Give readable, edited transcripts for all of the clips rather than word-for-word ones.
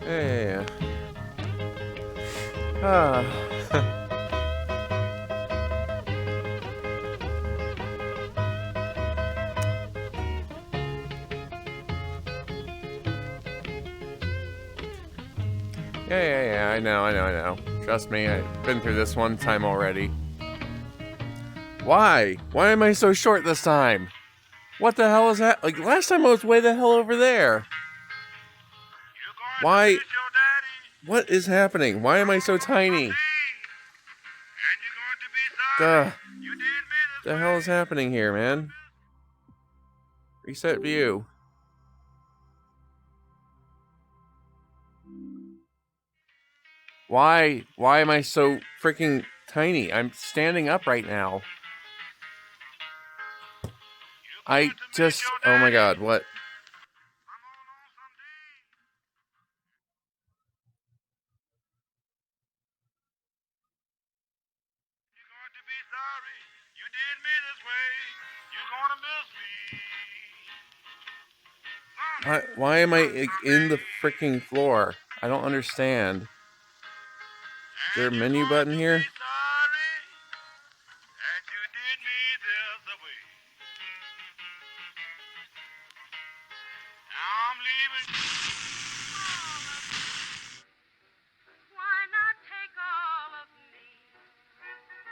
Yeah. Ah. Yeah, I know. Trust me, I've been through this one time already. Why? Why am I so short this time? What the hell is that? Like, last time I was way the hell over there. Why? What is happening? Why am I so tiny? Duh. The hell is happening here, man? Reset view. Why? Why am I so freaking tiny? I'm standing up right now. I just... Oh my god, what? Why am I in the freaking floor? I don't understand. Is there a menu button here?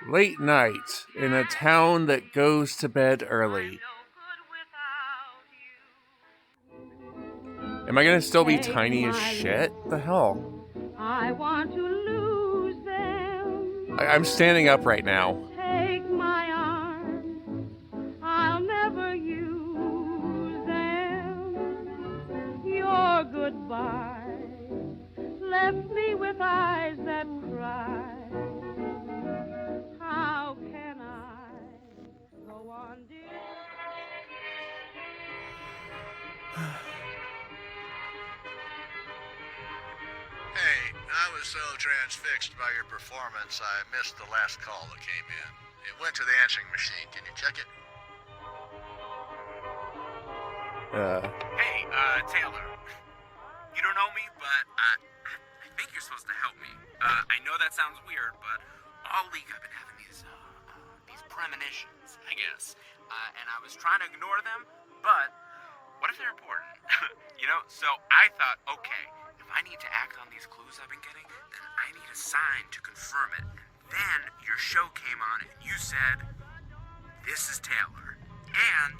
Late night in a town that goes to bed early. Am I gonna still be tiny as shit? What the hell? I want to lose them. I'm standing up right now. Take my arms. I'll never use them. Your goodbye left me with eyes that cry. How can I go on, dear? Hey, I was so transfixed by your performance, I missed the last call that came in. It went to the answering machine. Can you check it? Hey, Taylor. You don't know me, but I think you're supposed to help me. I know that sounds weird, but all week I've been having these premonitions, I guess. And I was trying to ignore them, but what if they're important? You know, so I thought, okay, if I need to act on these clues I've been getting, then I need a sign to confirm it. Then your show came on and you said, this is Taylor. And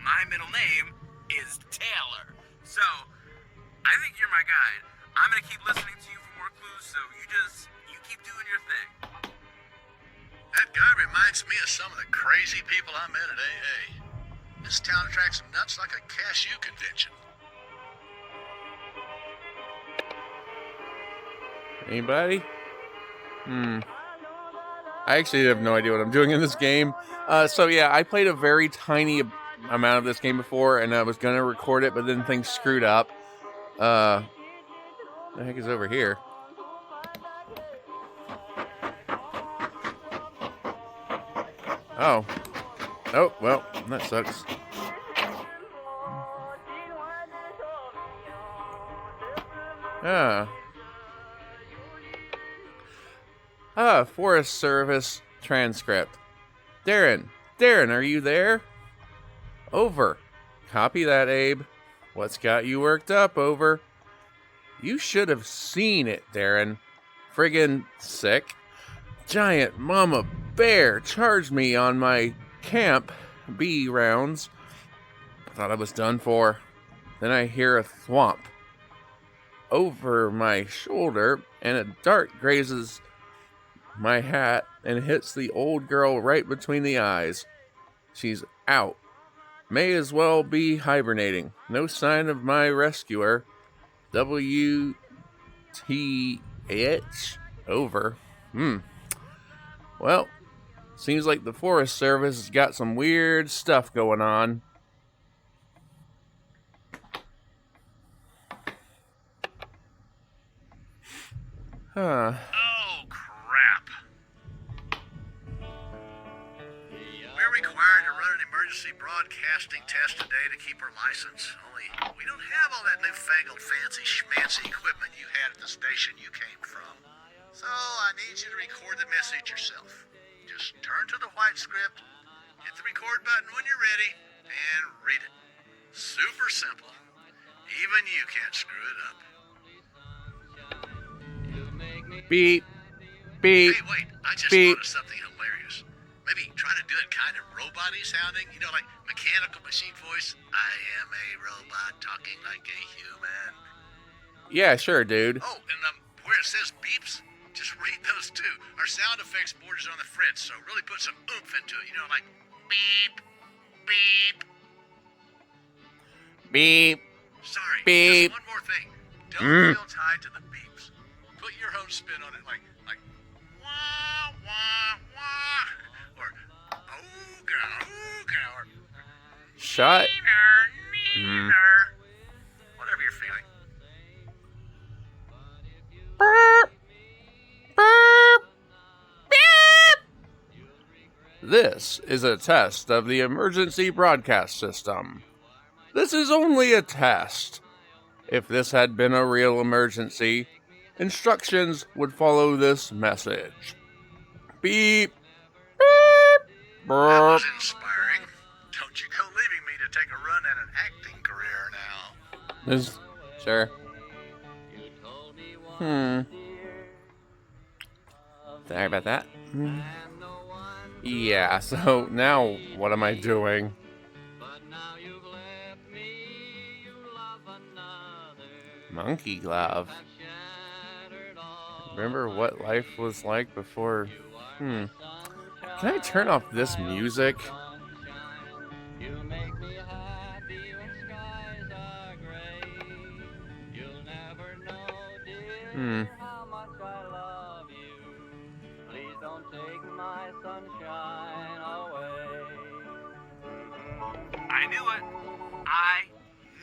my middle name is Taylor. So, I think you're my guide. I'm gonna keep listening to you for more clues, so you keep doing your thing. That guy reminds me of some of the crazy people I met at AA. This town attracts nuts like a cashew convention. Anybody? I actually have no idea what I'm doing in this game. So yeah, I played a very tiny amount of this game before, and I was gonna record it, but then things screwed up. The heck is over here? Oh. Oh, well, that sucks. Forest Service transcript. Darren, are you there? Over. Copy that, Abe. What's got you worked up, over? You should have seen it, Darren. Friggin' sick. Giant mama bear charged me on my camp bee rounds. Thought I was done for. Then I hear a thwomp over my shoulder, and a dart grazes my hat and hits the old girl right between the eyes. She's out. May as well be hibernating. No sign of my rescuer. WTH. Over. Well, seems like the Forest Service has got some weird stuff going on. Huh. Oh, crap. We're required to run an emergency broadcasting test today to keep her license. Only we don't have all that newfangled fancy schmancy equipment you had at the station you came from. So I need you to record the message yourself. Just turn to the white script, hit the record button when you're ready, and read it. Super simple. Even you can't screw it up. Beep. Beep. Hey, wait, I just Beep. thought of something hilarious. Maybe try to do it kind of robot-y sounding, you know, like mechanical machine voice. I am a robot talking like a human. Yeah, sure, dude. Oh, and where it says beeps, just read those too. Our sound effects board is on the fritz, so really put some oomph into it, you know, like beep, beep. Beep. Sorry, Beep. just one more thing. Don't feel tied to the beeps. Put your own spin on it, like wah, wah, wah, or ooga, ooga, or Shut. neener, whatever you're feeling. This is a test of the emergency broadcast system. This is only a test. If this had been a real emergency, instructions would follow this message. Beep. Beep. That Burp. was inspiring. Don't you go leaving me to take a run at an acting career now. This, sure. Sorry about that. Yeah, so now what am I doing? Monkey glove. Remember what life was like before? Can I turn off this music? I knew it. I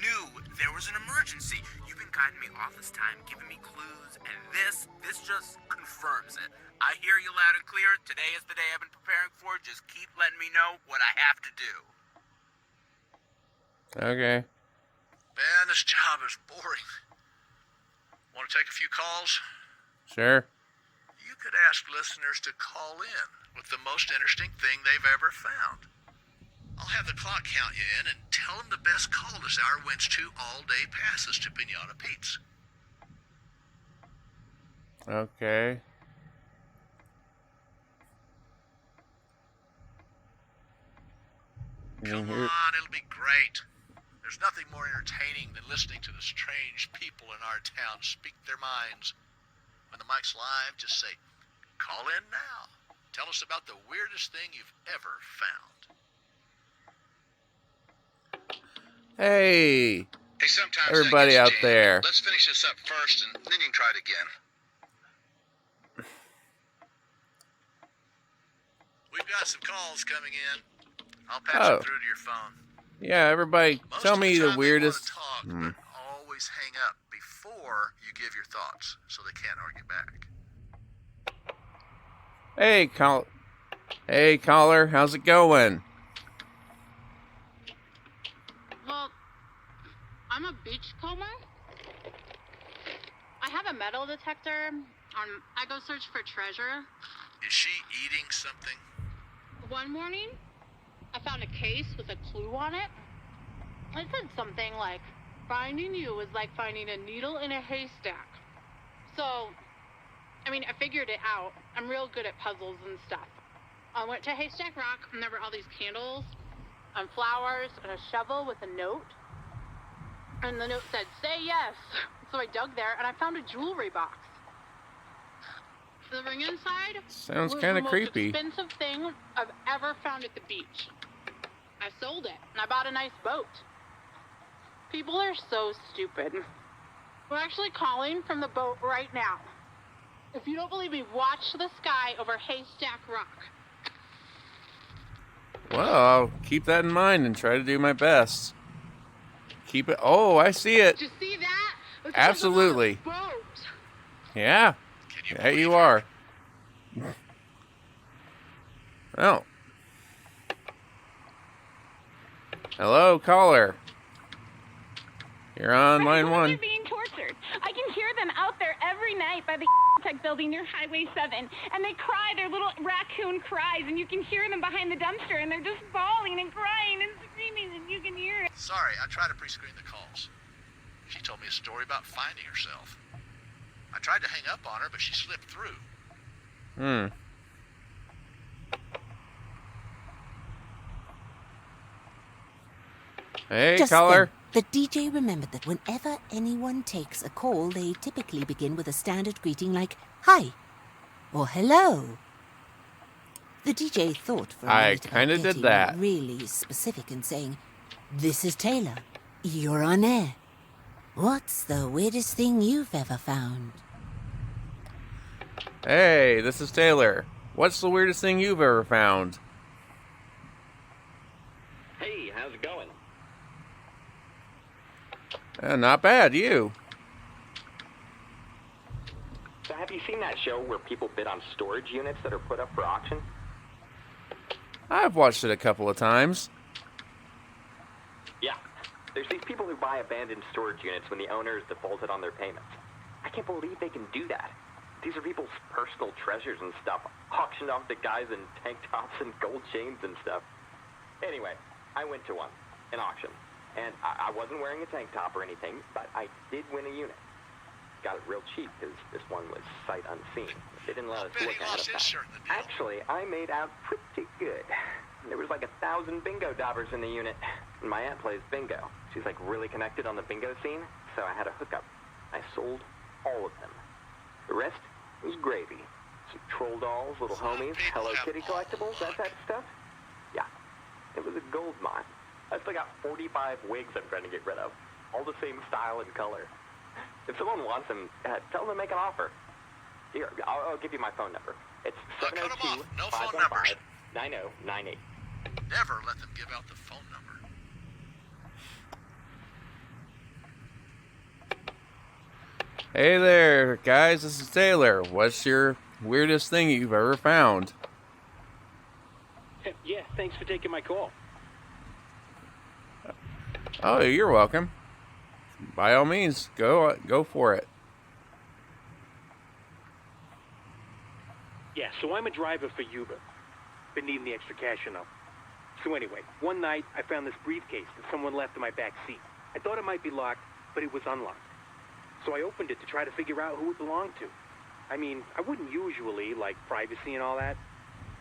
knew there was an emergency. You've been guiding me all this time, giving me clues, and this just confirms it. I hear you loud and clear. Today is the day I've been preparing for. Just keep letting me know what I have to do. Okay. Man, this job is boring. Want to take a few calls? Sure. You could ask listeners to call in with the most interesting thing they've ever found. I'll have the clock count you in and tell them the best call this hour wins 2 all-day passes to Pinata Pete's. Okay. Come on, it'll be great. There's nothing more entertaining than listening to the strange people in our town speak their minds. When the mic's live, just say, call in now. Tell us about the weirdest thing you've ever found. Hey, Hey, sometimes everybody that out gets jammed. there. Let's finish this up first, and then you can try it again. We've got some calls coming in. I'll patch them through to your phone. Yeah, everybody, Most tell of me the the time weirdest. They want to talk, but always hang up before you give your thoughts, so they can't argue back. Hey, caller, how's it going? Well, I'm a beachcomber. I have a metal detector. I go search for treasure. Is she eating something? One morning, I found a case with a clue on it. It said something like, finding you is like finding a needle in a haystack. So, I figured it out. I'm real good at puzzles and stuff. I went to Haystack Rock, and there were all these candles and flowers and a shovel with a note. And the note said, say yes. So I dug there, and I found a jewelry box. The ring inside Sounds was kind the of most creepy. expensive thing I've ever found at the beach. I sold it, and I bought a nice boat. People are so stupid. We're actually calling from the boat right now. If you don't believe me, watch the sky over Haystack Rock. Well, I'll keep that in mind and try to do my best. Keep it. Oh, I see it. Did you see that? It's Absolutely. a boat. Yeah. Can There you believe are. Oh. Hello, caller. You're on line Well, 1. they're being tortured. I can hear them out there every night by the tech building near Highway 7, and they cry their little raccoon cries, and you can hear them behind the dumpster, and they're just bawling and crying and screaming, and you can hear it. Sorry, I tried to pre-screen the calls. She told me a story about finding herself. I tried to hang up on her, but she slipped through. Hey, Just caller. then, the DJ remembered that whenever anyone takes a call, they typically begin with a standard greeting like, hi, or hello. The DJ thought for a I minute about kinda did getting that. really specific and saying, this is Taylor. You're on air. What's the weirdest thing you've ever found? Hey, this is Taylor. What's the weirdest thing you've ever found? Hey, how's it going? Not bad, you. So have you seen that show where people bid on storage units that are put up for auction? I've watched it a couple of times. Yeah. There's these people who buy abandoned storage units when the owner is defaulted on their payments. I can't believe they can do that. These are people's personal treasures and stuff, auctioned off to guys in tank tops and gold chains and stuff. Anyway, I went to one, an auction, and I wasn't wearing a tank top or anything, but I did win a unit. Got it real cheap because this one was sight unseen. They didn't let us Bet look he ahead lost of his time. shirt in the deal. Actually, I made out pretty good. There was like 1,000 bingo daubers in the unit. And my aunt plays bingo. She's like really connected on the bingo scene, so I had a hookup. I sold all of them. The rest was gravy. Some troll dolls, little Some homies, people Hello have Kitty all collectibles, that luck. type of stuff. Yeah, it was a gold mine. I still got 45 wigs I'm trying to get rid of. All the same style and color. If someone wants them, tell them to make an offer. Here, I'll give you my phone number. It's Look, cut 'em off. No phone 702-515-9098. Never let them give out the phone number. Hey there, guys. This is Taylor. What's your weirdest thing you've ever found? Yeah, thanks for taking my call. Oh, you're welcome. By all means, go for it. Yeah, so I'm a driver for Uber. Been needing the extra cash, you know. So anyway, one night I found this briefcase that someone left in my back seat. I thought it might be locked, but it was unlocked. So I opened it to try to figure out who it belonged to. I mean, I wouldn't usually, like privacy and all that.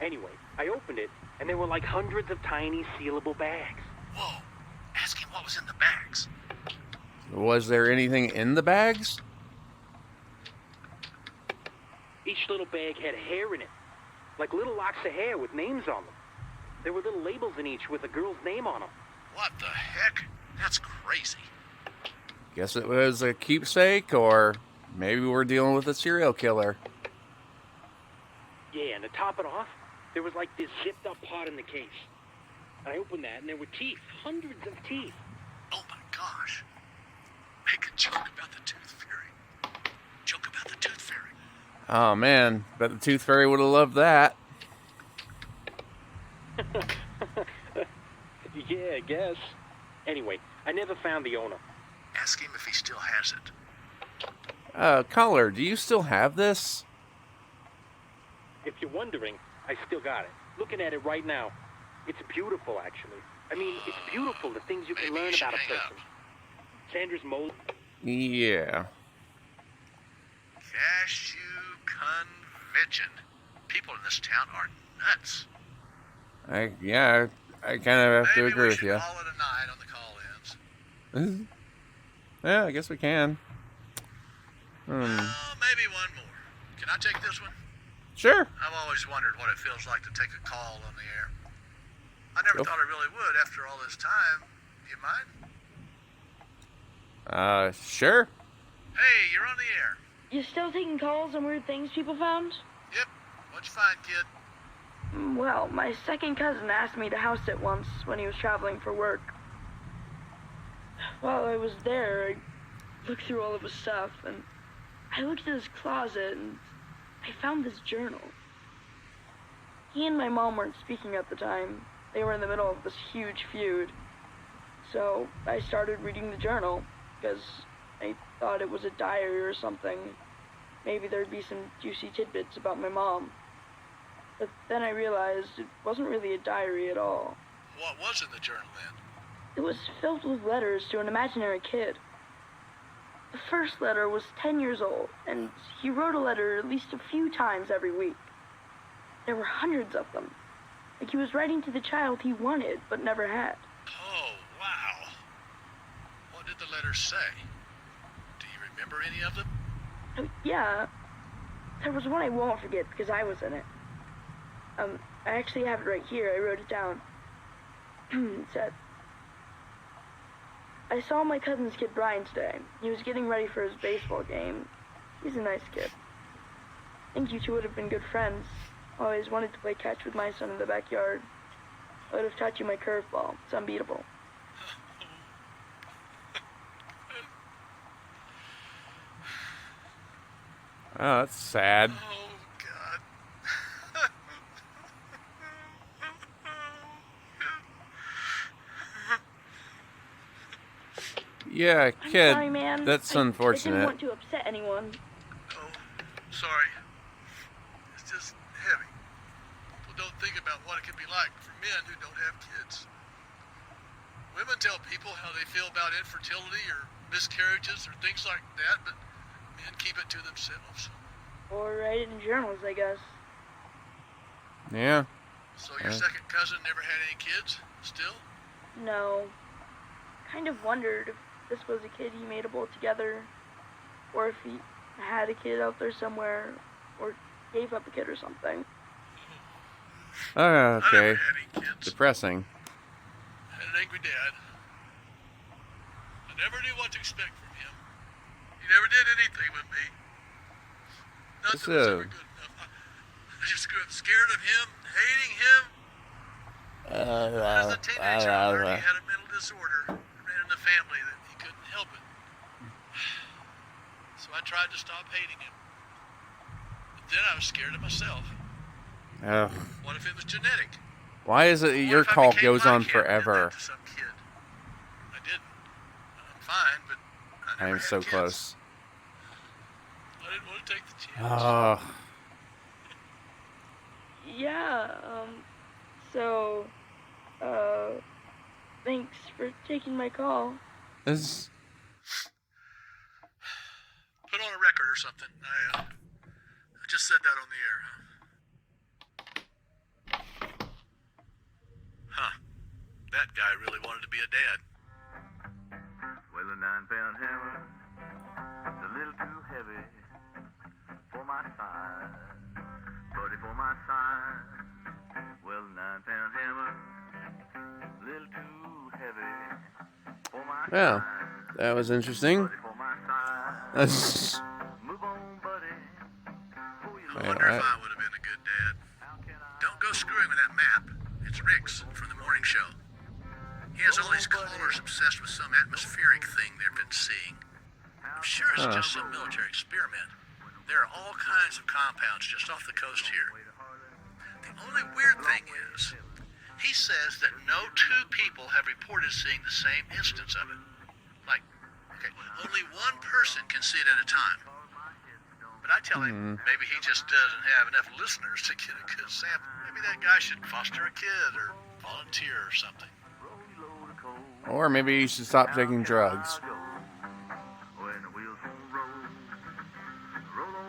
Anyway, I opened it, and there were like hundreds of tiny sealable bags. Whoa. Ask him what was in the bags. Was there anything in the bags? Each little bag had hair in it, like little locks of hair with names on them. There were little labels in each with a girl's name on them. What the heck? That's crazy. Guess it was a keepsake, or maybe we're dealing with a serial killer. Yeah, and to top it off, there was like this zipped up part in the case. And I opened that, and there were teeth, hundreds of teeth. Oh my gosh. Make a joke about the tooth fairy. Joke about the tooth fairy. Oh man, bet the Tooth Fairy would have loved that. Yeah, I guess. Anyway, I never found the owner. Ask him if he still has it. Caller, do you still have this? If you're wondering, I still got it. Looking at it right now. It's beautiful, actually. I mean, it's beautiful, the things you can Maybe you learn should about a hang person. Sandra's mole. Yeah. Cashew convention. People in this town are nuts. I kind of have to Maybe agree we with should you. call it a night on the call-ins. Yeah, I guess we can. Well, maybe one more. Can I take this one? Sure. I've always wondered what it feels like to take a call on the air. I never Nope. thought I really would after all this time. Do you mind? Sure. Hey, you're on the air. You still taking calls on weird things people found? Yep. What'd you find, kid? Well, my second cousin asked me to house it once when he was traveling for work. While I was there, I looked through all of his stuff, and I looked at his closet, and I found this journal. He and my mom weren't speaking at the time. They were in the middle of this huge feud. So I started reading the journal because I thought it was a diary or something. Maybe there'd be some juicy tidbits about my mom. But then I realized it wasn't really a diary at all. What was in the journal then? It was filled with letters to an imaginary kid. The first letter was 10 years old, and he wrote a letter at least a few times every week. There were hundreds of them. Like he was writing to the child he wanted, but never had. Oh, wow. What did the letters say? Do you remember any of them? Oh, yeah. There was one I won't forget because I was in it. I actually have it right here. I wrote it down. It said, I saw my cousin's kid Brian today. He was getting ready for his baseball game. He's a nice kid. I think you two would have been good friends. I always wanted to play catch with my son in the backyard. I would have taught you my curveball. It's unbeatable. Oh, that's sad. Oh, God. Yeah, I'm kid. sorry, man. That's I unfortunate. didn't want to upset anyone. Oh, sorry. It's just heavy. People don't think about what it can be like for men who don't have kids. Women tell people how they feel about infertility or miscarriages or things like that, but men keep it to themselves. Or write it in journals, I guess. Yeah. So your second cousin never had any kids, still? No. Kind of wondered if this was a kid he made a bolt together, or if he had a kid out there somewhere, or gave up a kid or something. Oh, I okay. never had any kids. Depressing. I had an angry dad. I never knew what to expect from him. He never did anything with me. Nothing was ever good enough. I just grew up scared of him, hating him. As a teenager, I learned he had a mental disorder. It ran in the family that he couldn't help it. So I tried to stop hating him. But then I was scared of myself. Ugh. What if it was genetic? Why is it What your if I cult became goes like on him and did forever? that to some kid? I didn't. I'm fine, but I I never am had so kids. close. I didn't want to take the chance. Oh. Yeah, thanks for taking my call. This. Put on a record or something. I just said that on the air. Huh. That guy really wanted to be a dad. Well, a 9-pound hammer, it's a little too heavy for my size, but for my size. Well, a 9-pound hammer, a little too heavy for my Yeah, size. that was interesting. Buddy, for my size. That's. Move on, buddy. I wonder if I would have been a good dad. Don't go screwing with that map. It's Rick's from the morning show. He has all these callers obsessed with some atmospheric thing they've been seeing. I'm sure it's just some military experiment. There are all kinds of compounds just off the coast here. The only weird thing is, he says that no two people have reported seeing the same instance of it. Like, okay, only one person can see it at a time. But I tell him maybe he just doesn't have enough listeners to get a good sample. Maybe that guy should foster a kid or volunteer or something. Or maybe you should stop taking drugs.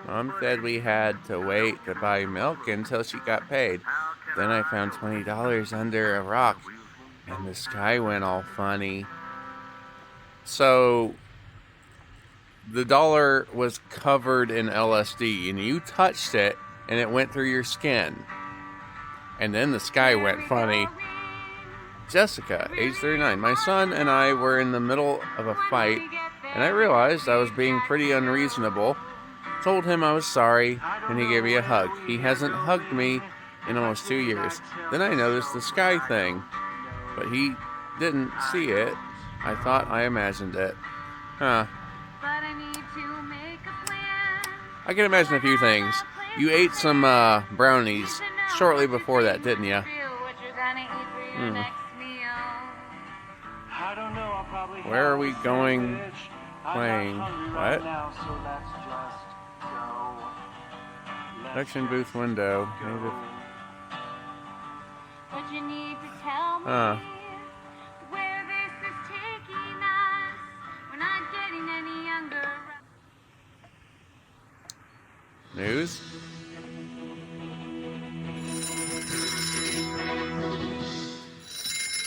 Mom said we had to wait to buy milk until she got paid. Then I found $20 under a rock, and the sky went all funny. So, the dollar was covered in LSD, and you touched it, and it went through your skin. And then the sky went funny. Jessica, age 39. My son and I were in the middle of a fight, and I realized I was being pretty unreasonable. Told him I was sorry, and he gave me a hug. He hasn't hugged me in almost 2 years. Then I noticed the sky thing, but he didn't see it. I thought I imagined it. Huh. I can imagine a few things. You ate some brownies shortly before that, didn't you? I don't know Where are we going? Playing. What? Production booth window. But you need to tell me where this is taking us. We're not getting any younger. News?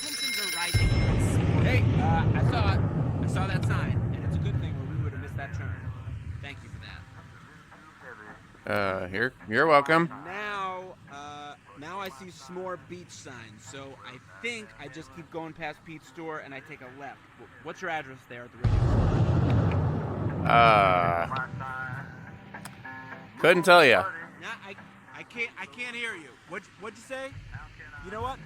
Tensions are rising. Hey, I saw that sign, and it's a good thing or we would have missed that turn. Thank you for that. Here. You're welcome. Now I see S'more Beach signs, so I think I just keep going past Pete's store and I take a left. What's your address there at the radio store? Couldn't tell you. Nah, I can't hear you. What'd you say? You know what?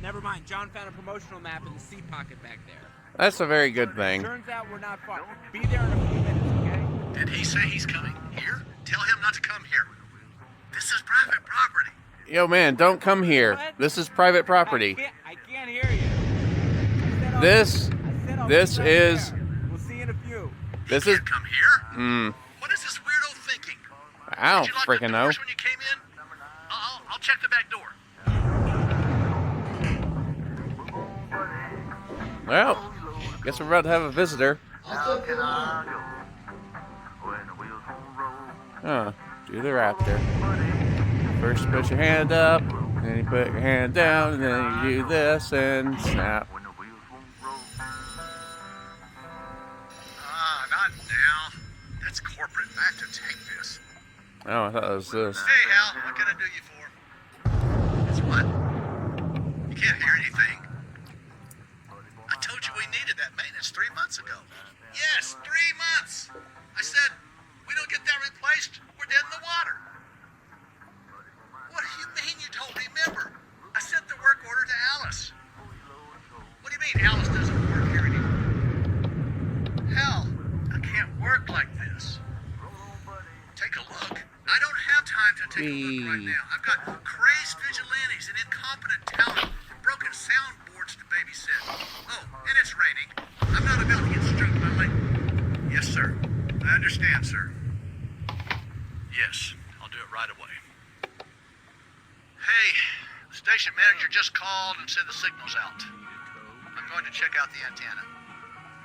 Never mind. John found a promotional map in the seat pocket back there. That's a very good thing. Turns out we're not far. Be there in a few minutes, okay? Did he say he's coming here? Tell him not to come here. This is private property. Yo, man, don't come here. What? This is private property. I can't hear you. This is... We'll see you in a few. This You is... can't come here? Hmm. What is this weirdo thinking? I don't Did you lock freaking the know. doors when you came in? I'll check the back door. Well, guess we're about to have a visitor. Huh. Do the raptor. First you put your hand up, then you put your hand down, and then you do this and snap. Not now. That's corporate. I have to take this. Oh, I thought it was this. Hey, Hal, what can I do you for? It's what? You can't hear anything. I told you we needed that maintenance 3 months ago. Yes, 3 months. I said, we don't get that replaced, we're dead in the water. What do you mean you don't remember? I sent the work order to Alice. What do you mean Alice doesn't work here anymore? Hell, I can't work like this. Take a look. I don't have time to take a look right now. I've got crazed vigilantes and incompetent talent, broken soundboards to babysit. Oh, and it's raining. I'm not about to get struck by lightning. Yes, sir. I understand, sir. Yes, I'll do it right away. Hey, the station manager just called and said the signal's out. I'm going to check out the antenna.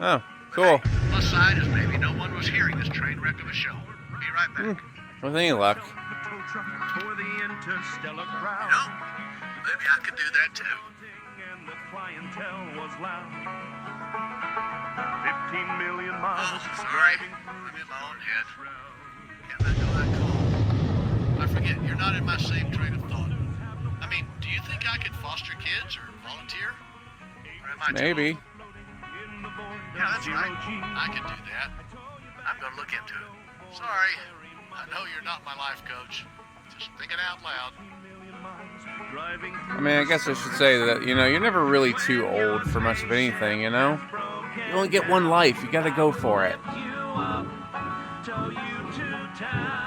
Oh, cool. Hey, the plus side is maybe no one was hearing this train wreck of a show. Be right back. With any luck. You know, maybe I could do that too. Oh, sorry. I'm in my own head. Can't let go of that call. I forget, you're not in my same train of thought. I mean, do you think I could foster kids or volunteer? Or am I too Maybe. old? Yeah, that's right. I could do that. I'm going to look into it. Sorry. I know you're not my life coach. Just thinking out loud. I mean, I guess I should say that, you're never really too old for much of anything, You only get one life. You gotta go for it.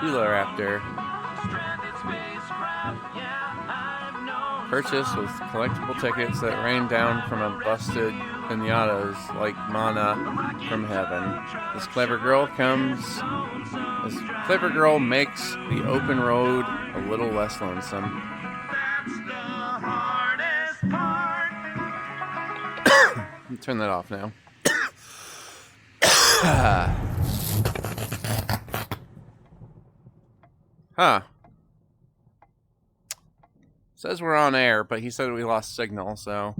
Raptor. Purchased with collectible tickets that rain down from a busted pinatas like mana from heaven. This clever girl makes the open road a little less lonesome. Turn that off now. Huh. Says we're on air, but he said we lost signal, so...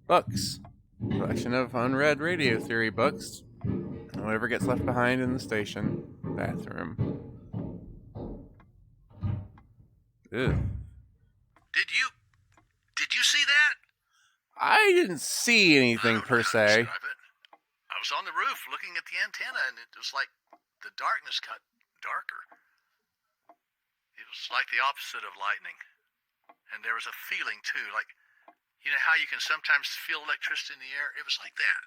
Books. Collection of unread radio theory books. Whatever gets left behind in the station bathroom. Ew. Did you see that? I didn't see anything per se. I was on the roof looking at the antenna, and it was like the darkness got darker. It was like the opposite of lightning. And there was a feeling, too, like, you know how you can sometimes feel electricity in the air? It was like that.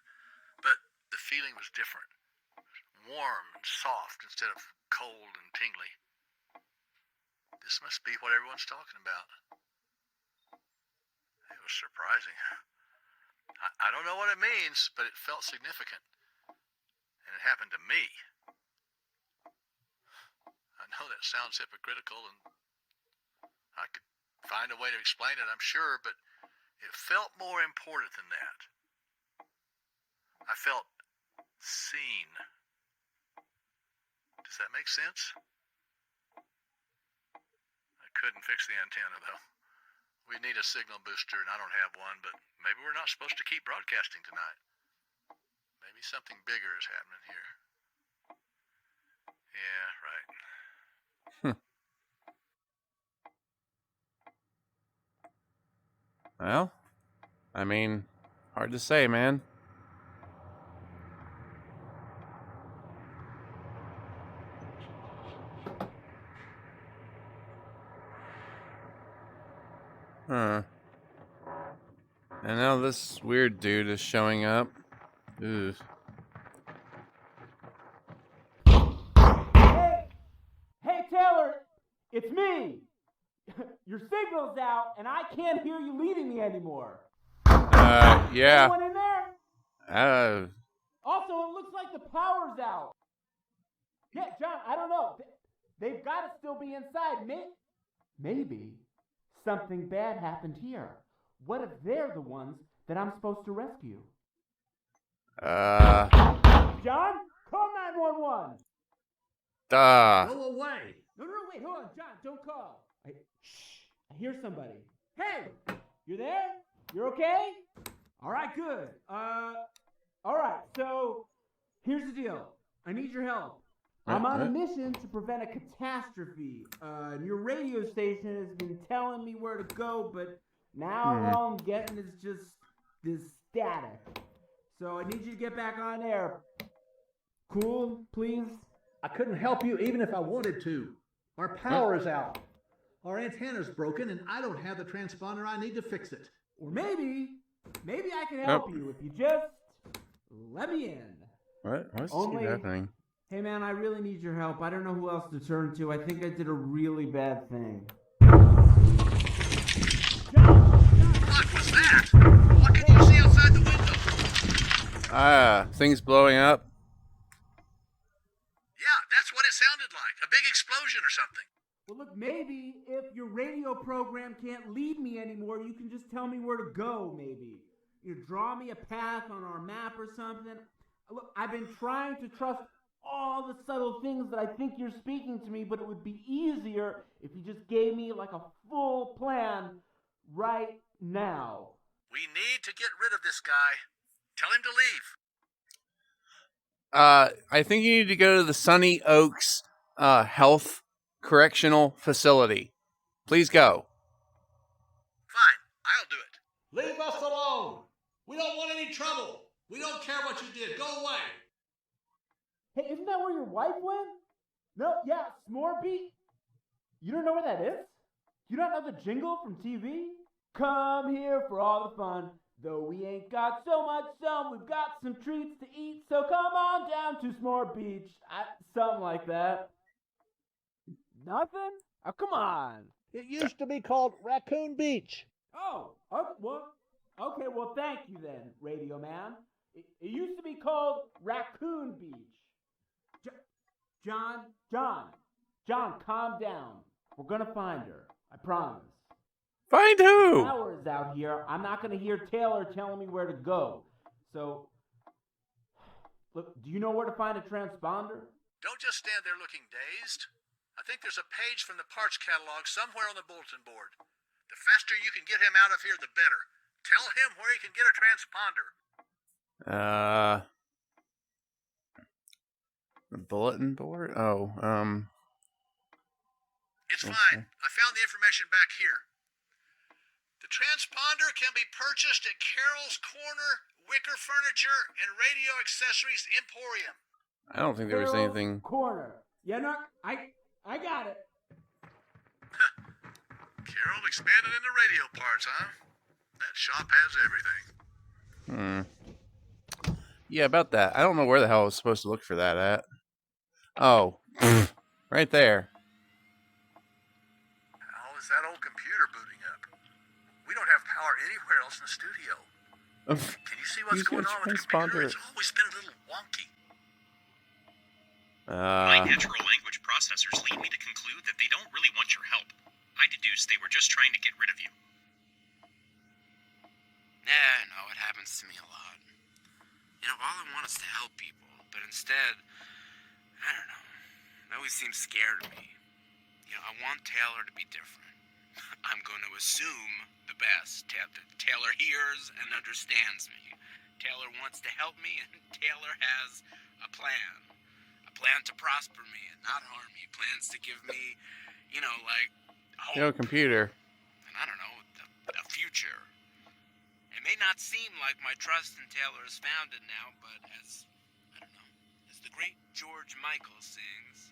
But the feeling was different. Warm and soft instead of cold and tingly. This must be what everyone's talking about. It was surprising. I don't know what it means, but it felt significant. And it happened to me. I know that sounds hypocritical, and I could find a way to explain it, I'm sure, but it felt more important than that. I felt seen. Does that make sense? I couldn't fix the antenna, though. We need a signal booster, and I don't have one, but maybe we're not supposed to keep broadcasting tonight. Maybe something bigger is happening here. Yeah, right. Well, I mean, hard to say, man. Huh. And now this weird dude is showing up. Ugh. Hey, Taylor, it's me. Your signal's out, and I can't hear you leading me anymore. Yeah. Anyone in there? Also, it looks like the power's out. Yeah, John, I don't know. They've got to still be inside. Maybe something bad happened here. What if they're the ones that I'm supposed to rescue? John, call 911. Go away. No, wait, hold on, John, don't call. Shh, I hear somebody. Hey, you there? You're okay? All right, good. All right, so here's the deal. I need your help. I'm on a mission to prevent a catastrophe. Your radio station has been telling me where to go, but now all I'm getting is just this static. So I need you to get back on air. Cool, please? I couldn't help you even if I wanted to. Our power is out. Our antenna's broken, and I don't have the transponder I need to fix it. Or maybe I can help you if you just let me in. What's happening? Hey man, I really need your help. I don't know who else to turn to. I think I did a really bad thing. What was that? What can you see outside the window? Things blowing up. Yeah, that's what it sounded like. A big explosion or something. Well, look, maybe if your radio program can't lead me anymore, you can just tell me where to go, maybe. You draw me a path on our map or something. Look, I've been trying to trust all the subtle things that I think you're speaking to me, but it would be easier if you just gave me like a full plan right now. We need to get rid of this guy. Tell him to leave. I think you need to go to the Sunny Oaks Health Correctional Facility. Please go. Fine, I'll do it. Leave us alone. We don't want any trouble. We don't care what you did. Go away. Hey, isn't that where your wife went? No, yeah, S'more Beat. You don't know where that is? You don't know the jingle from TV? Come here for all the fun. Though we ain't got so much sun, we've got some treats to eat. So come on down to S'more Beach. Something like that. Nothing? Oh, come on. It used to be called Raccoon Beach. Oh, okay, well, thank you then, Radio Man. It used to be called Raccoon Beach. John, calm down. We're gonna find her. I promise. Find who? Hours out here. I'm not gonna hear Taylor telling me where to go. So, look, do you know where to find a transponder? Don't just stand there looking dazed. I think there's a page from the parts catalog somewhere on the bulletin board. The faster you can get him out of here, the better. Tell him where he can get a transponder. The bulletin board? It's fine. I found the information back here. The transponder can be purchased at Carol's Corner, Wicker Furniture, and Radio Accessories Emporium. I don't think there was anything. Corner. Yeah, no, I got it. Carol expanded into radio parts, huh? That shop has everything. Yeah, about that. I don't know where the hell I was supposed to look for that at. Oh, right there. How is that old computer booting up? We don't have power anywhere else in the studio. Can you see what's going on with the computer? It's always been a little wonky. My natural language processors lead me to conclude that they don't really want your help. I deduce they were just trying to get rid of you. No, it happens to me a lot. You know, all I want is to help people, but instead, I don't know, it always seems scared of me. You know, I want Taylor to be different. I'm going to assume the best. Taylor hears and understands me. Taylor wants to help me, and Taylor has a plan. A plan to prosper me and not harm me. Plans to give me, you know, like, hope. Yo, computer. And I don't know, a future. It may not seem like my trust in Taylor is founded now, but as the great George Michael sings,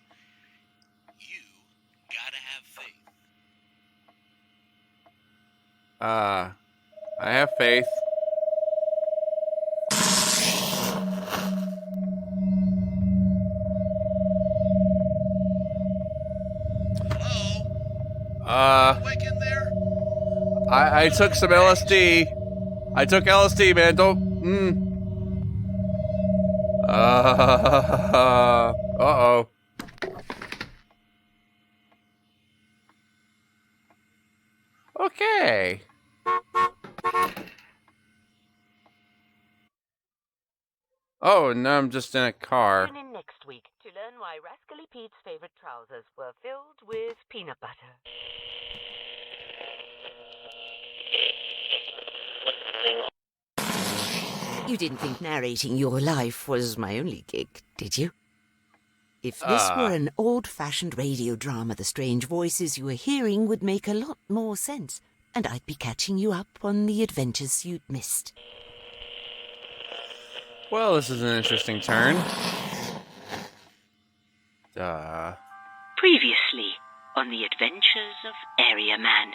you gotta have faith. I have faith. Awake in there? I took some LSD. I took LSD, man. Don't. Uh-oh. Okay. Oh, and now I'm just in a car. Tune in next week to learn why Rascally Pete's favorite trousers were filled with peanut butter. You didn't think narrating your life was my only gig, did you? If this were an old-fashioned radio drama, the strange voices you were hearing would make a lot more sense, and I'd be catching you up on the adventures you'd missed. Well, this is an interesting turn. Previously on the adventures of Area Man.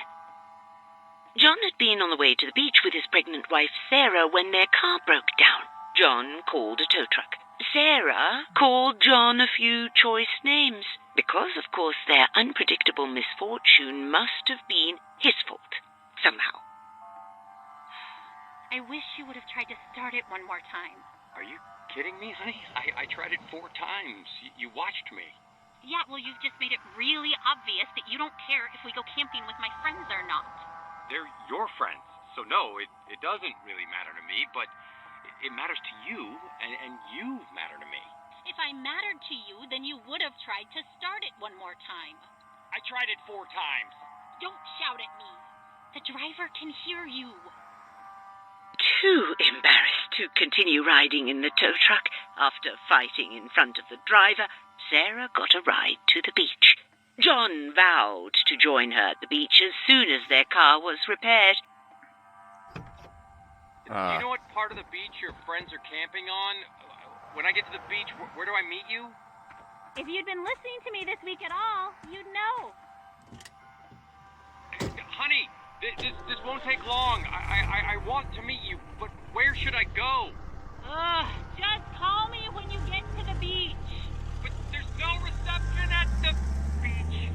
John had been on the way to the beach with his pregnant wife Sarah when their car broke down. John called a tow truck. Sarah called John a few choice names, because, of course, their unpredictable misfortune must have been his fault, somehow. I wish you would have tried to start it one more time. Are you kidding me, honey? I tried it 4 times. You watched me. Yeah, well, you've just made it really obvious that you don't care if we go camping with my friends or not. They're your friends, so no, it doesn't really matter to me, but it matters to you, and you matter to me. If I mattered to you, then you would have tried to start it one more time. I tried it 4 times. Don't shout at me. The driver can hear you. Too embarrassed to continue riding in the tow truck, after fighting in front of the driver, Sarah got a ride to the beach. John vowed to join her at the beach as soon as their car was repaired. Do you know what part of the beach your friends are camping on? When I get to the beach, where do I meet you? If you'd been listening to me this week at all, you'd know. Honey, this won't take long. I want to meet you, but where should I go? Just call me when you get to the beach. But there's no reception at the beach.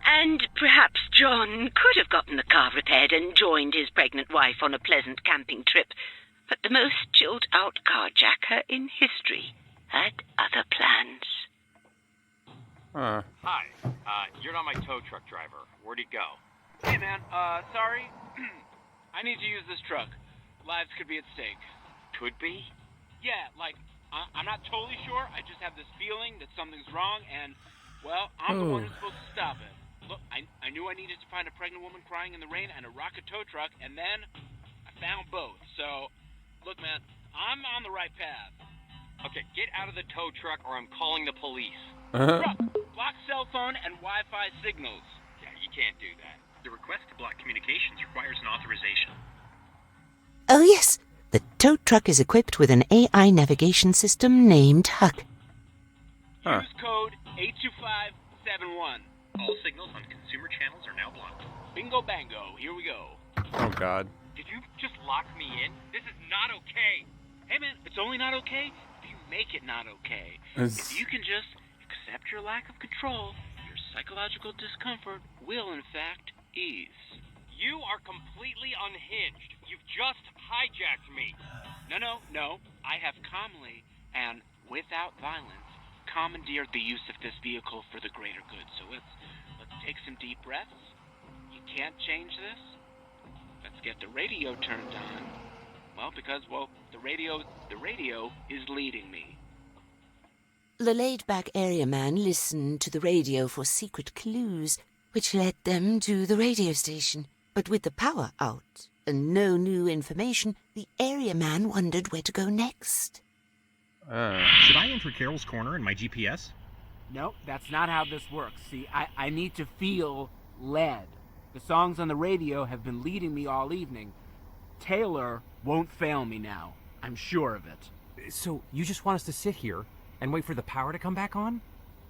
And perhaps John could have gotten the car repaired and joined his pregnant wife on a pleasant camping trip, but the most chilled-out carjacker in history had other plans. Hi, you're not my tow truck driver. Where'd he go? Hey, man, sorry. I need to use this truck. Lives could be at stake. Could be? Yeah, like, I'm not totally sure. I just have this feeling that something's wrong, and, well, I'm the one who's supposed to stop it. Look, I knew I needed to find a pregnant woman crying in the rain and a rocket tow truck, and then I found both. So, look, man, I'm on the right path. Okay, get out of the tow truck or I'm calling the police. Truck, block cell phone and Wi-Fi signals. Yeah, you can't do that. The request to block communications requires an authorization. Oh, yes. The tow truck is equipped with an AI navigation system named Huck. Use code 82571. All signals on consumer channels are now blocked. Bingo bango, here we go. Oh, God. Did you just lock me in? This is not okay. Hey, man, it's only not okay if you make it not okay. If you can just accept your lack of control, your psychological discomfort will, in fact, ease. You are completely unhinged. You've just hijacked me. No. I have calmly and without violence commandeered the use of this vehicle for the greater good. So let's take some deep breaths. You can't change this. Let's get the radio turned on. Well, because the radio is leading me. The laid-back area man listened to the radio for secret clues, which led them to the radio station. But with the power out and no new information, the area man wondered where to go next. Should I enter Carol's Corner in my GPS? No, that's not how this works. See, I need to feel led. The songs on the radio have been leading me all evening. Taylor won't fail me now. I'm sure of it. So you just want us to sit here and wait for the power to come back on?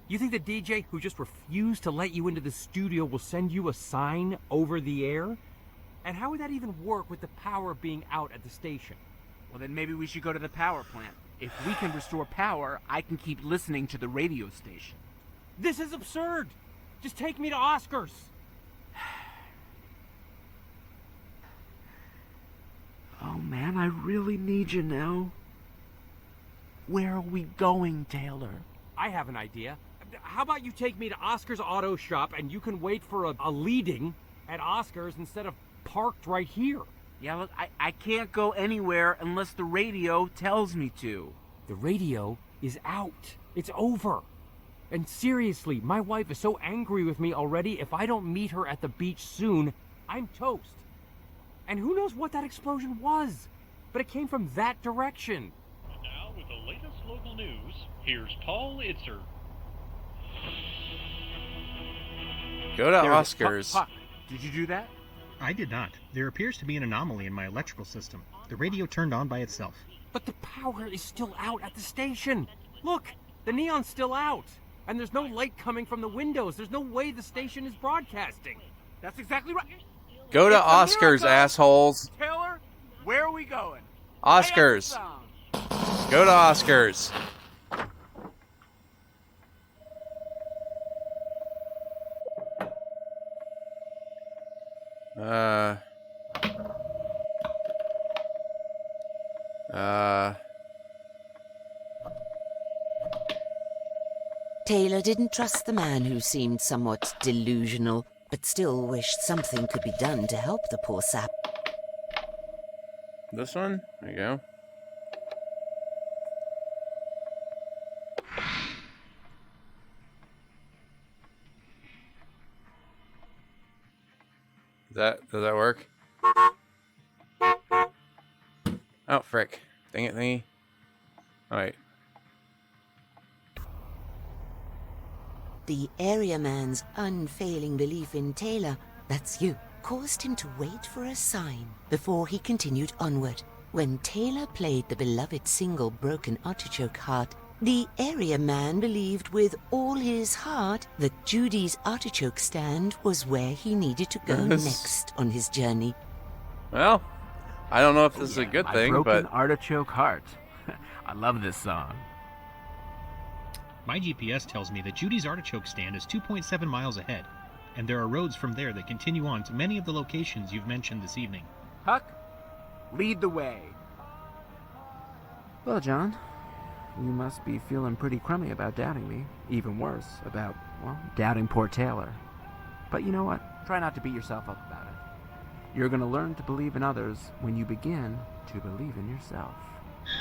You think the DJ who just refused to let you into the studio will send you a sign over the air? And how would that even work with the power being out at the station? Well, then maybe we should go to the power plant. If we can restore power, I can keep listening to the radio station. This is absurd! Just take me to Oscar's! Oh man, I really need you now. Where are we going, Taylor? I have an idea. How about you take me to Oscar's auto shop and you can wait for a leading at Oscar's instead of parked right here? Yeah, look, I can't go anywhere unless the radio tells me to. The radio is out. It's over. And seriously, my wife is so angry with me already. If I don't meet her at the beach soon, I'm toast. And who knows what that explosion was? But it came from that direction. And now, with the latest local news, here's Paul Itzer. Go to Oscar's. Huck, did you do that? I did not. There appears to be an anomaly in my electrical system. The radio turned on by itself. But the power is still out at the station. Look, the neon's still out. And there's no light coming from the windows. There's no way the station is broadcasting. That's exactly right. Go to Oscar's, assholes. Taylor, where are we going? Oscar's. Go to Oscar's. Taylor didn't trust the man who seemed somewhat delusional, but still wished something could be done to help the poor sap. This one? There you go. Does that work? Oh, frick. Dang it, thingy. Alright. The area man's unfailing belief in Taylor, that's you, caused him to wait for a sign before he continued onward. When Taylor played the beloved single Broken Artichoke Heart, the area man believed with all his heart that Judy's artichoke stand was where he needed to go next on his journey. Well, I don't know if this is a good thing, Broken but... Artichoke Heart. I love this song. My GPS tells me that Judy's artichoke stand is 2.7 miles ahead, and there are roads from there that continue on to many of the locations you've mentioned this evening. Huck, lead the way. Well, John, you must be feeling pretty crummy about doubting me. Even worse, about, well, doubting poor Taylor. But you know what? Try not to beat yourself up about it. You're going to learn to believe in others when you begin to believe in yourself.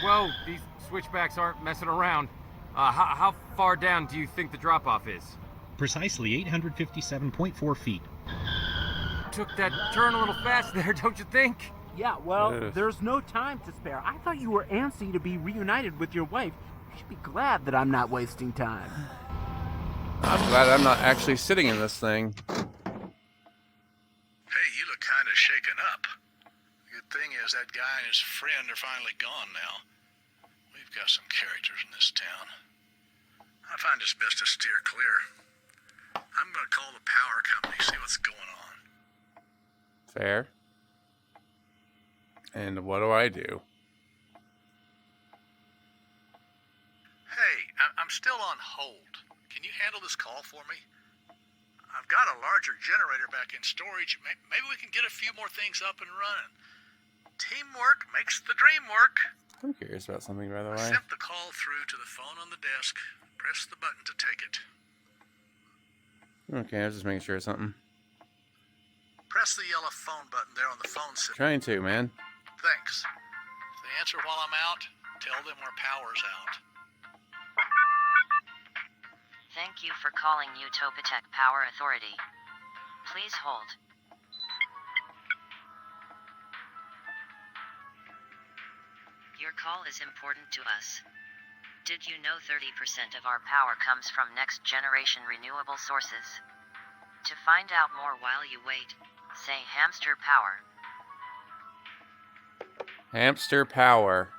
Whoa, these switchbacks aren't messing around. How far down do you think the drop-off is? Precisely 857.4 feet. Took that turn a little fast there, don't you think? Yeah, well, there's no time to spare. I thought you were antsy to be reunited with your wife. You should be glad that I'm not wasting time. I'm glad I'm not actually sitting in this thing. Hey, you look kind of shaken up. Good thing is that guy and his friend are finally gone now. We've got some characters in this town. I find it's best to steer clear. I'm going to call the power company, see what's going on. Fair. And what do I do? Hey, I'm still on hold. Can you handle this call for me? I've got a larger generator back in storage. Maybe we can get a few more things up and running. Teamwork makes the dream work. I'm curious about something, by the I way. sent the call through to the phone on the desk. Press the button to take it. Okay, I was just making sure of something. Press the yellow phone button there on the phone system. Trying to, man. Thanks. If they answer while I'm out, tell them our power's out. Thank you for calling Utopitech Power Authority. Please hold. Your call is important to us. Did you know 30% of our power comes from next generation renewable sources? To find out more while you wait, say hamster power. Hamster power.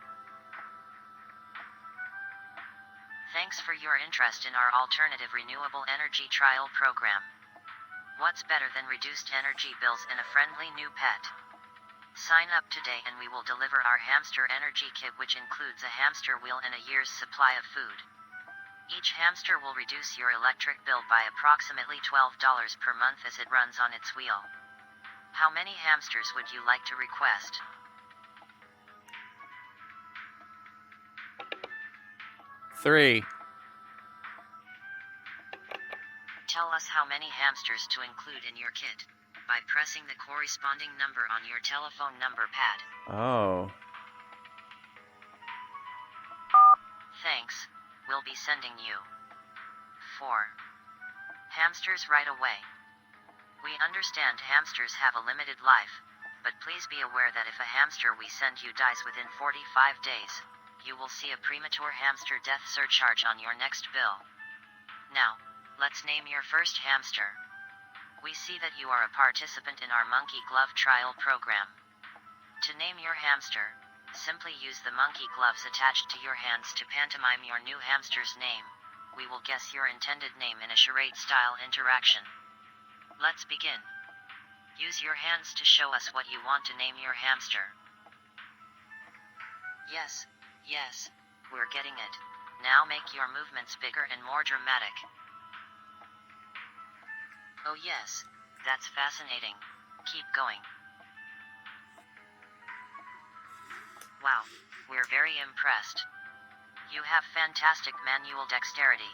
Thanks for your interest in our alternative renewable energy trial program. What's better than reduced energy bills and a friendly new pet? Sign up today and we will deliver our hamster energy kit, which includes a hamster wheel and a year's supply of food. Each hamster will reduce your electric bill by approximately $12 per month as it runs on its wheel. How many hamsters would you like to request? Three. Tell us how many hamsters to include in your kit by pressing the corresponding number on your telephone number pad. Oh. Thanks. We'll be sending you 4 hamsters right away. We understand hamsters have a limited life, but please be aware that if a hamster we send you dies within 45 days, you will see a premature hamster death surcharge on your next bill. Now, let's name your first hamster. We see that you are a participant in our monkey glove trial program. To name your hamster, simply use the monkey gloves attached to your hands to pantomime your new hamster's name. We will guess your intended name in a charade-style interaction. Let's begin. Use your hands to show us what you want to name your hamster. Yes, we're getting it. Now make your movements bigger and more dramatic. Oh yes, that's fascinating. Keep going. Wow, we're very impressed. You have fantastic manual dexterity.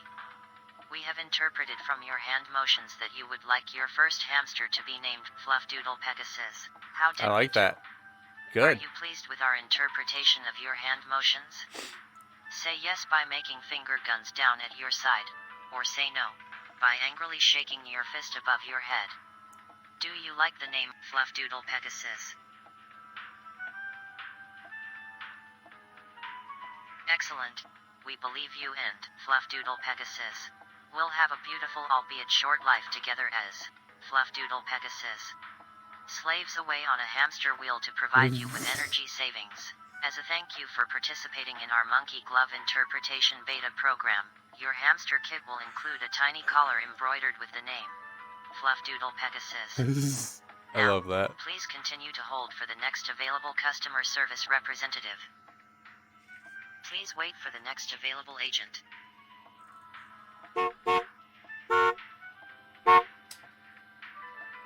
We have interpreted from your hand motions that you would like your first hamster to be named Fluffdoodle Pegasus. How did I like that. Are Good. you pleased with our interpretation of your hand motions? Say yes by making finger guns down at your side, or say no by angrily shaking your fist above your head. Do you like the name Fluffdoodle Pegasus? Excellent. We believe you and Fluffdoodle Pegasus will have a beautiful albeit short life together as Fluffdoodle Pegasus. Slaves away on a hamster wheel to provide you with energy savings. As a thank you for participating in our monkey glove interpretation beta program, your hamster kit will include a tiny collar embroidered with the name Fluffdoodle Pegasus. I love that. Please continue to hold for the next available customer service representative. Please wait for the next available agent.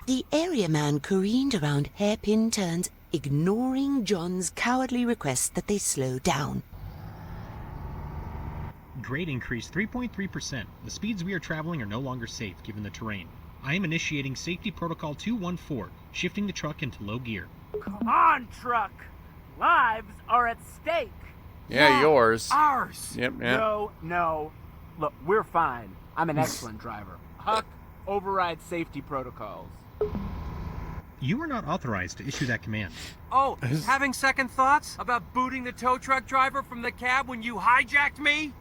The area man careened around hairpin turns, ignoring John's cowardly request that they slow down. Grade increase 3.3%. The speeds we are traveling are no longer safe given the terrain. I am initiating Safety Protocol 214, shifting the truck into low gear. Come on, truck! Lives are at stake! Yeah, yours. Ours! Yep. No. Look, we're fine. I'm an excellent driver. Huck, override safety protocols. You are not authorized to issue that command. Oh, having second thoughts about booting the tow truck driver from the cab when you hijacked me?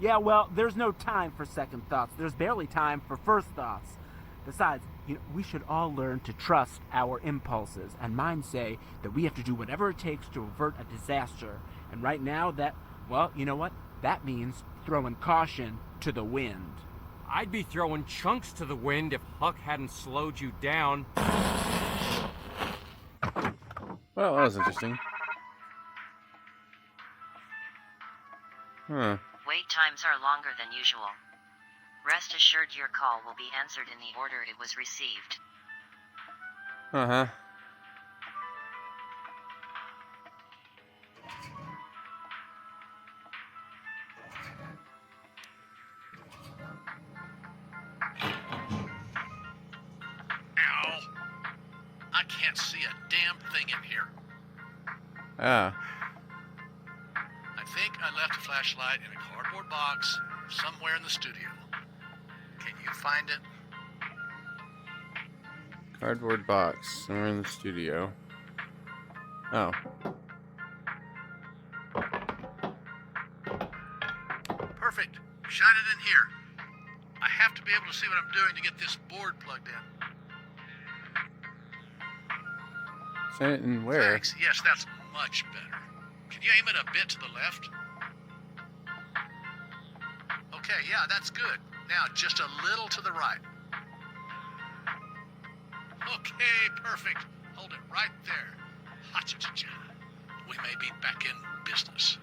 Yeah, well, there's no time for second thoughts. There's barely time for first thoughts. Besides, we should all learn to trust our impulses, and mine say that we have to do whatever it takes to avert a disaster. And right now, you know what? That means throwing caution to the wind. I'd be throwing chunks to the wind if Huck hadn't slowed you down. Well, that was interesting. Huh. Wait times are longer than usual. Rest assured your call will be answered in the order it was received. Uh-huh. Ow! I can't see a damn thing in here. Ah. I think I left a flashlight in a cardboard box somewhere in the studio. Can you find it? Cardboard box. Somewhere in the studio. Oh. Perfect. Shine it in here. I have to be able to see what I'm doing to get this board plugged in. Shine it in where? Thanks. Yes, that's much better. Can you aim it a bit to the left? Okay, yeah, that's good. Now, just a little to the right. Okay, perfect. Hold it right there. Ha-cha-cha-cha. We may be back in business.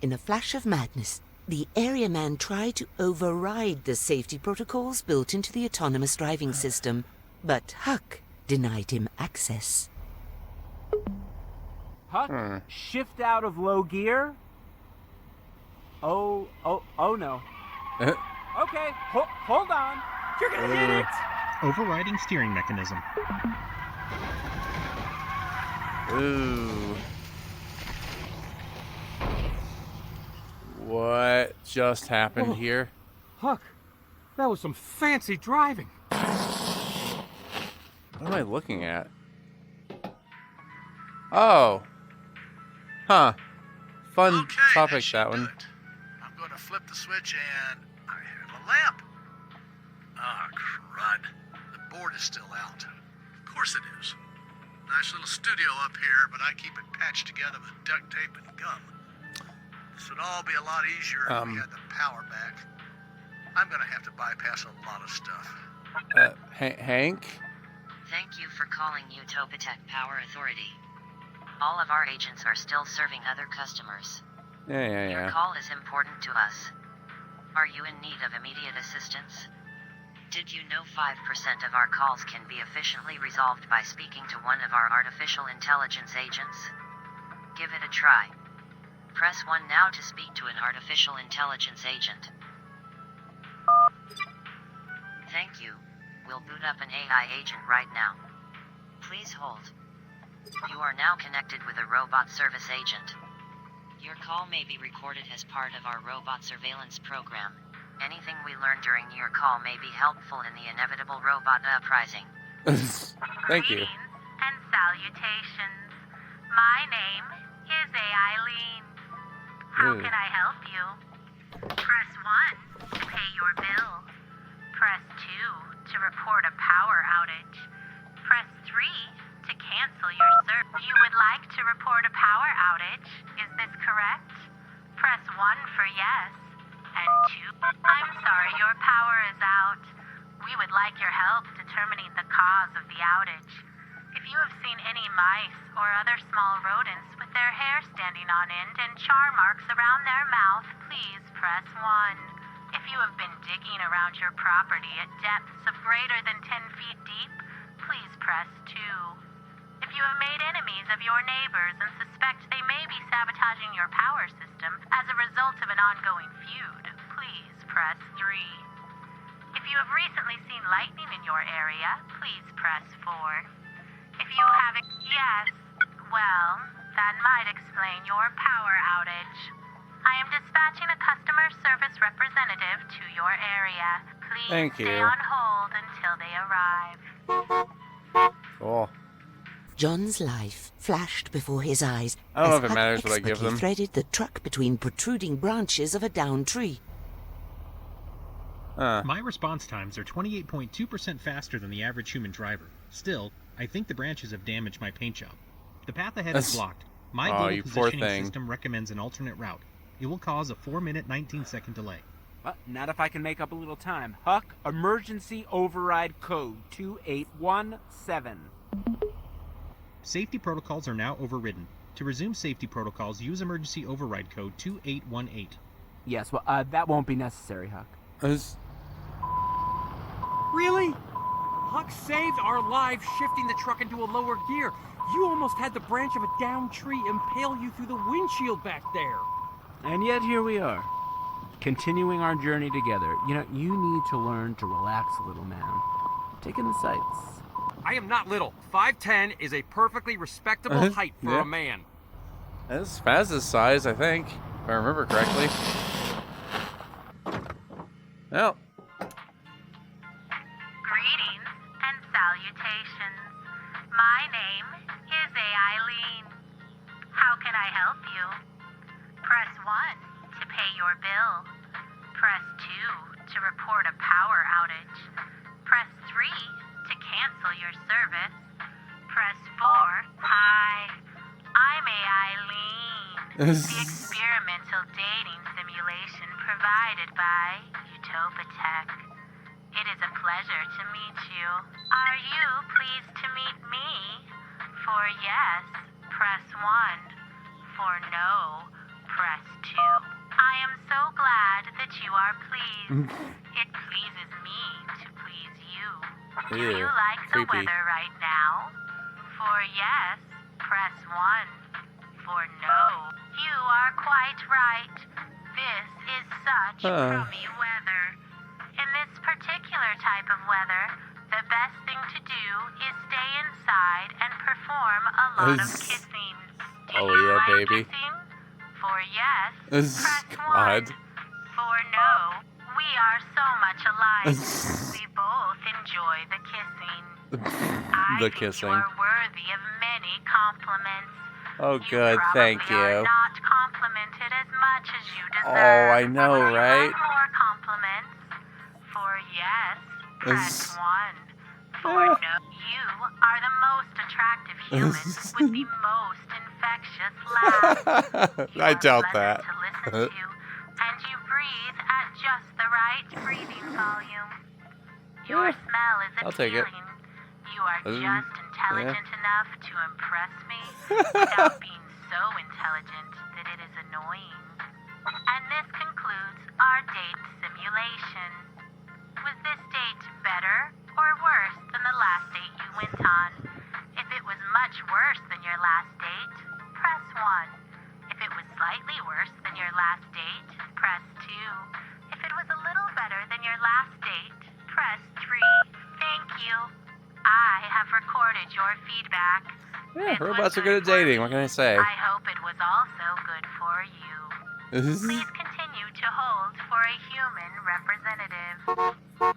In a flash of madness, the area man tried to override the safety protocols built into the autonomous driving system, but Huck denied him access. Huck, shift out of low gear. Oh no. Okay, hold on. You're gonna hit it. Overriding steering mechanism. Ooh. What just happened here? Huck, that was some fancy driving. What am I looking at? Oh. Huh. Fun topic, that one. I'm going to flip the switch and I have a lamp. Ah, crud. The board is still out. Of course it is. Nice little studio up here, but I keep it patched together with duct tape and gum. This would all be a lot easier if we had the power back. I'm going to have to bypass a lot of stuff. Hank? Thank you for calling Utopatech Power Authority. All of our agents are still serving other customers. Yeah. Your call is important to us. Are you in need of immediate assistance? Did you know 5% of our calls can be efficiently resolved by speaking to one of our artificial intelligence agents? Give it a try. Press 1 now to speak to an artificial intelligence agent. Thank you. We'll boot up an AI agent right now. Please hold. You are now connected with a robot service agent. Your call may be recorded as part of our robot surveillance program. Anything we learn during your call may be helpful in the inevitable robot uprising. Thank you. Greetings and salutations. My name is Eileen. How can I help you? Press 1 to pay your bill. Press 2 to report a power outage. Press 3 to cancel your service. You would like to report a power outage, is this correct? Press 1 for yes, and 2. I'm sorry, your power is out. We would like your help determining the cause of the outage. If you have seen any mice or other small rodents with their hair standing on end and char marks around their mouth, please press 1. If you have been digging around your property at depths of greater than 10 feet deep, please press 2. If you have made enemies of your neighbors and suspect they may be sabotaging your power system as a result of an ongoing feud, please press 3. If you have recently seen lightning in your area, please press 4. If you have... Yes, well, that might explain your power outage. I am dispatching a customer service representative to your area. Please Thank stay you. on hold until they arrive. Cool. John's life flashed before his eyes I don't know as if it Huck matters what I give expertly them. threaded the truck between protruding branches of a downed tree. My response times are 28.2% faster than the average human driver. Still, I think the branches have damaged my paint job. The path ahead is blocked. My Aw, global you poor positioning thing. system recommends an alternate route. It will cause a 4-minute, 19-second delay. Not if I can make up a little time. Huck, emergency override code 2817. Safety protocols are now overridden. To resume safety protocols, use emergency override code 2818. Yes, well, that won't be necessary, Huck. Really? Huck saved our lives shifting the truck into a lower gear. You almost had the branch of a downed tree impale you through the windshield back there. And yet here we are, continuing our journey together. You know, you need to learn to relax a little, man. Take in the sights. I am not little. 5'10" is a perfectly respectable height for Yeah. a man. That's Faz's size, I think, if I remember correctly. Well, Greetings and salutations. My name is Eileen. How can I help you? Press 1 to pay your bill. Press 2 to report a power outage. Press 3 to cancel your service. Press 4. Hi, I'm Eileen, the experimental dating simulation provided by Utopatech. It is a pleasure to meet you. Are you pleased to meet me? For yes, press 1. For no, press 2. I am so glad that you are pleased. It pleases me to please you. Do Ew, you like the creepy. weather right now? For yes, press 1. For no, you are quite right. This is such crummy weather. In this particular type of weather, the best thing to do is stay inside and perform a lot of kissing. oh yeah, baby. For yes, press 1. God. For no, we are so much alike. We both enjoy the kissing. I The think kissing. you are worthy of many compliments. Oh, good. Thank Probably are you. not complimented as much as you deserve. Oh, I know, Would you right? like more compliments? For yes, press 1. For no, you are the most attractive human with the most infectious laugh. I doubt that. To listen to, and you breathe at just the right breathing volume. Your smell is I'll take it. appealing. You are just intelligent yeah. enough to impress me without being so intelligent that it is annoying. And this concludes our date simulation. Was this date better or worse than the last date you went on? If it was much worse than your last date, press 1. If it was slightly worse than your last date, press 2. If it was a little better than your last date, press 3. Thank you. I have recorded your feedback. Yeah, robots are good at dating. What can I say? I hope it was also good for you. Please continue to hold for a human representative.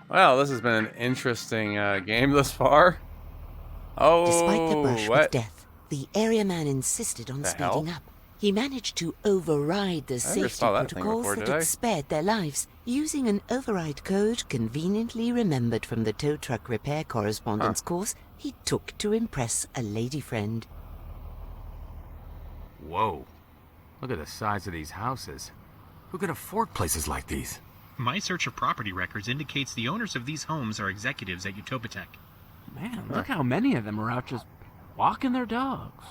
Well, this has been an interesting game thus far. Oh, Despite the brush what? with death, the area man insisted on The speeding hell? up. He managed to override the never safety saw that thing protocols before, that did I? had spared their lives, using an override code conveniently remembered from the tow truck repair correspondence course he took to impress a lady friend. Whoa. Look at the size of these houses. Who could afford places like these? My search of property records indicates the owners of these homes are executives at Utopatech. Man, look how many of them are out just walking their dogs.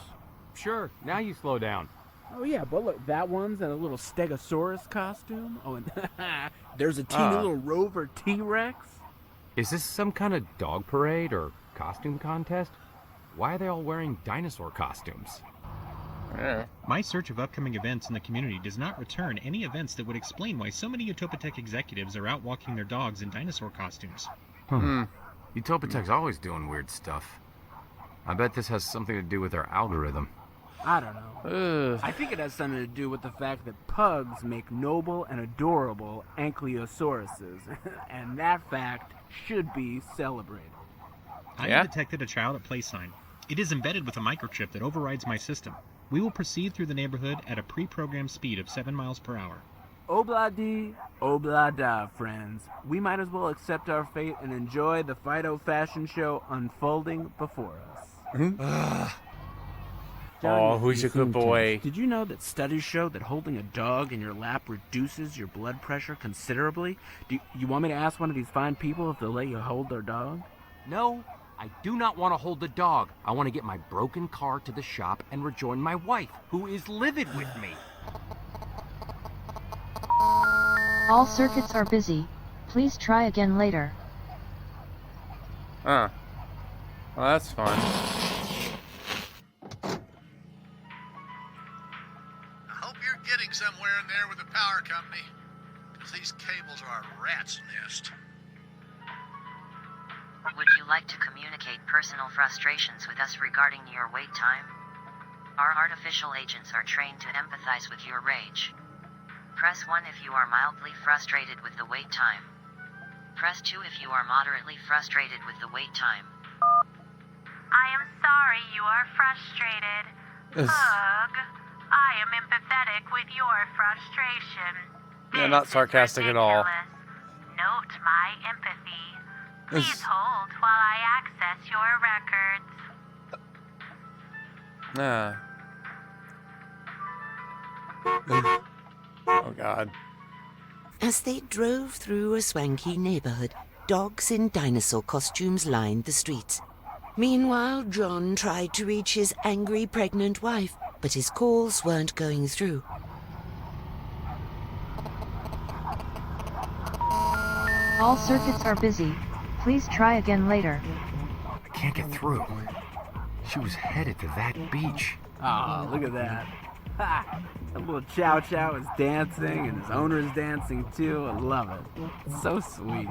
Sure, now you slow down. Oh yeah, but look, that one's in a little Stegosaurus costume. Oh, and there's a teeny little Rover T-Rex. Is this some kind of dog parade or costume contest? Why are they all wearing dinosaur costumes? Yeah. My search of upcoming events in the community does not return any events that would explain why so many Utopatech executives are out walking their dogs in dinosaur costumes. Utopatech's always doing weird stuff. I bet this has something to do with their algorithm. I don't know. Ugh. I think it has something to do with the fact that pugs make noble and adorable ankylosaurus's, and that fact should be celebrated. I detected a child at play sign. It is embedded with a microchip that overrides my system. We will proceed through the neighborhood at a pre-programmed speed of 7 miles per hour. Obla-di, obla-da, friends. We might as well accept our fate and enjoy the Fido fashion show unfolding before us. Oh, who's a good boy? Did you know that studies show that holding a dog in your lap reduces your blood pressure considerably? Do you want me to ask one of these fine people if they'll let you hold their dog? No, I do not want to hold the dog. I want to get my broken car to the shop and rejoin my wife, who is livid with me. All circuits are busy. Please try again later. Huh. Well, that's fun. I hope you're getting somewhere in there with the power company, because these cables are a rat's nest. Would you like to communicate personal frustrations with us regarding your wait time? Our artificial agents are trained to empathize with your rage. Press 1 if you are mildly frustrated with the wait time. Press 2 if you are moderately frustrated with the wait time. I am sorry you are frustrated. Hug, I am empathetic with your frustration. Yeah, not sarcastic at all. Note my empathy. Please hold while I access your records. Oh, God. As they drove through a swanky neighborhood, dogs in dinosaur costumes lined the streets. Meanwhile, John tried to reach his angry pregnant wife, but his calls weren't going through. All circuits are busy. Please try again later. I can't get through. She was headed to that beach. Oh, look at that. Ha! That little Chow Chow is dancing, and his owner is dancing too. I love it. It's so sweet.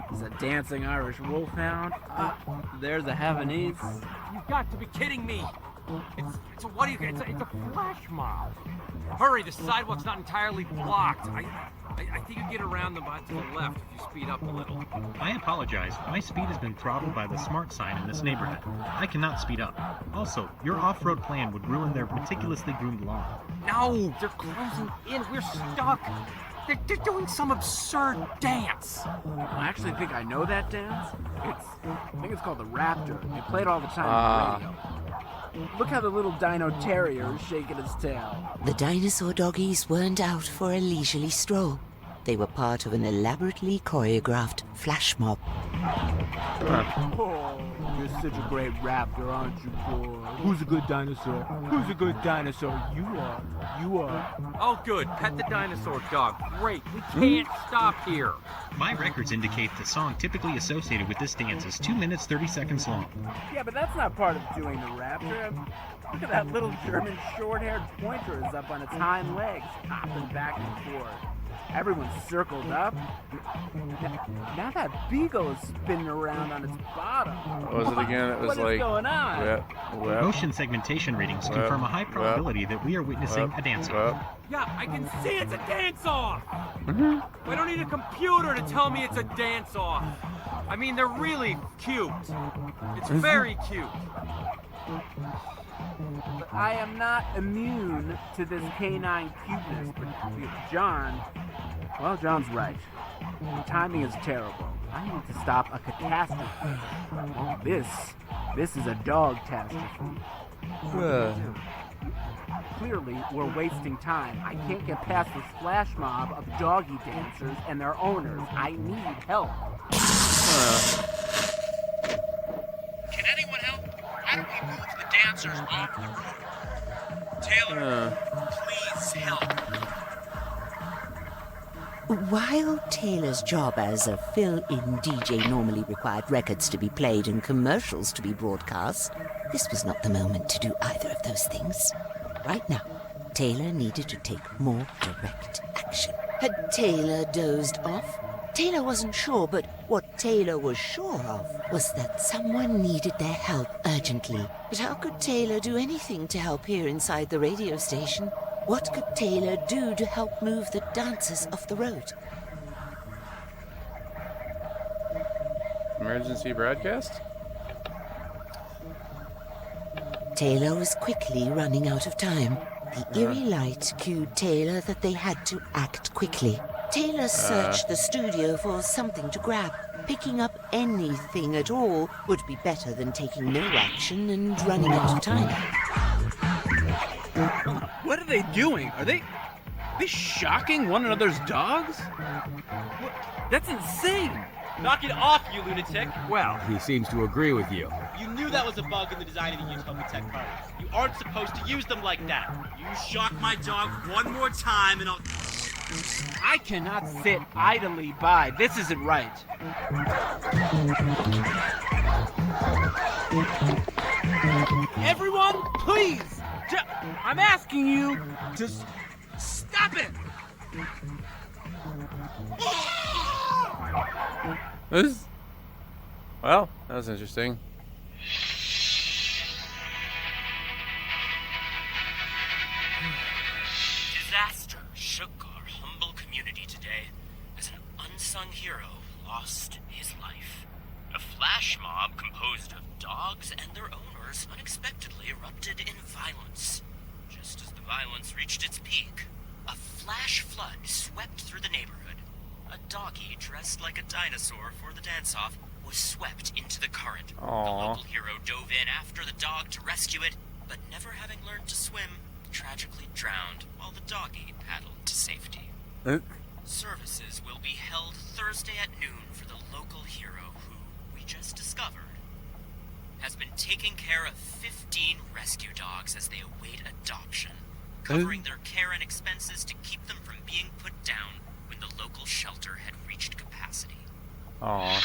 There's a dancing Irish wolfhound. There's a Havanese. You've got to be kidding me! It's a flash mob. Hurry, the sidewalk's not entirely blocked. I think you get around them to the left if you speed up a little. I apologize. My speed has been throttled by the smart sign in this neighborhood. I cannot speed up. Also, your off-road plan would ruin their meticulously groomed lawn. No, they're closing in. We're stuck. They're doing some absurd dance. I actually think I know that dance. I think it's called the Raptor. They play it all the time on the radio. Look how the little dino terrier is shaking his tail. The dinosaur doggies weren't out for a leisurely stroll. They were part of an elaborately choreographed flash mob. Oh, you're such a great raptor, aren't you, boy? Who's a good dinosaur? Who's a good dinosaur? You are. You are. Oh, good. Pet the dinosaur dog. Great. We can't stop here. My records indicate the song typically associated with this dance is 2 minutes 30 seconds long. Yeah, but that's not part of doing the raptor. Look at that little German short-haired pointer is up on its hind legs, hopping back and forth. Everyone's circled up. Now that beagle is spinning around on its bottom. What was it again? It was what is going on? Motion segmentation readings confirm a high probability that we are witnessing a dance-off. Yeah, I can see it's a dance-off. I don't need a computer to tell me it's a dance-off. I mean, they're really cute. It's very cute. But I am not immune to this canine cuteness, but John's right. The timing is terrible. I need to stop a catastrophe. Well, this is a dog catastrophe. Clearly, we're wasting time. I can't get past this flash mob of doggy dancers and their owners. I need help. Can anyone help? How do we move the dancers off the road? Taylor, please help. While Taylor's job as a fill-in DJ normally required records to be played and commercials to be broadcast, this was not the moment to do either of those things. Right now, Taylor needed to take more direct action. Had Taylor dozed off? Taylor wasn't sure, but what Taylor was sure of was that someone needed their help urgently. But how could Taylor do anything to help here inside the radio station? What could Taylor do to help move the dancers off the road? Emergency broadcast? Taylor was quickly running out of time. The eerie light cued Taylor that they had to act quickly. Taylor searched the studio for something to grab. Picking up anything at all would be better than taking no action and running out of time. What are they doing? Are they shocking one another's dogs? That's insane! Knock it off, you lunatic! Well, he seems to agree with you. You knew that was a bug in the design of the Utopia Tech card. You aren't supposed to use them like that. You shock my dog one more time and I'll... I cannot sit idly by. This isn't right. Everyone, please! I'm asking you to stop it! Well, that was interesting. Disaster shook our humble community today as an unsung hero lost his life. A flash mob composed of dogs and their owners unexpectedly erupted in violence. Just as the violence reached its peak, a flash flood swept through the neighborhood. A doggy dressed like a dinosaur for the dance-off was swept into the current. Aww. The local hero dove in after the dog to rescue it, but never having learned to swim, tragically drowned while the doggy paddled to safety. Services will be held Thursday at noon for the local hero who, we just discovered, has been taking care of 15 rescue dogs as they await adoption, covering their care and expenses to keep them from being put down when the local shelter had reached capacity. Aw.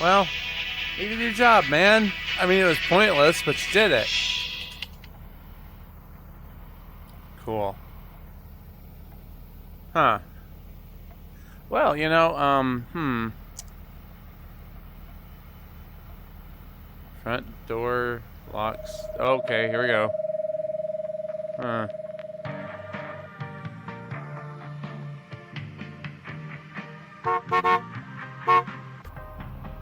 Well, you did your job, man. I mean, it was pointless, but you did it. Cool. Huh. Well, you know, Front door locks. Okay, here we go. Huh.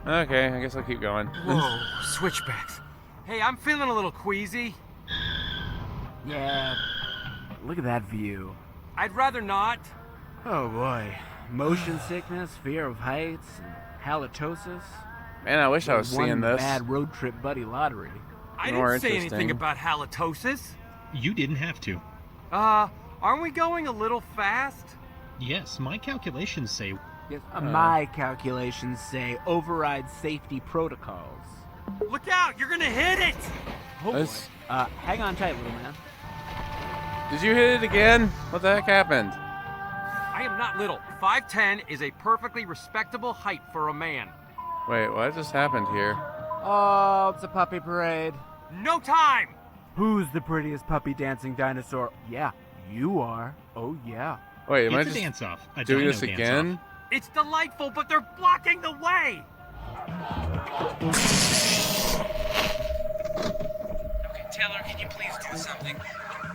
Okay, I guess I'll keep going. Whoa, switchbacks. Hey, I'm feeling a little queasy. Yeah, look at that view. I'd rather not. Oh boy. Motion sickness, fear of heights, and halitosis. Man, I wish I was One seeing this. bad road trip buddy lottery. I More didn't say interesting. anything about halitosis. You didn't have to. Aren't we going a little fast? Yes, my calculations say... Yes, my calculations say override safety protocols. Look out, you're gonna hit it! Oh, This- boy. Hang on tight, little man. Did you hit it again? What the heck happened? I am not little. 5'10" is a perfectly respectable height for a man. Wait, what just happened here? Oh, it's a puppy parade. No time! Who's the prettiest puppy dancing dinosaur? Yeah, you are. Oh, yeah. Wait, am I It's a just dance-off. A doing dino this dance-off. again? It's delightful, but they're blocking the way! Okay, Taylor, can you please do something?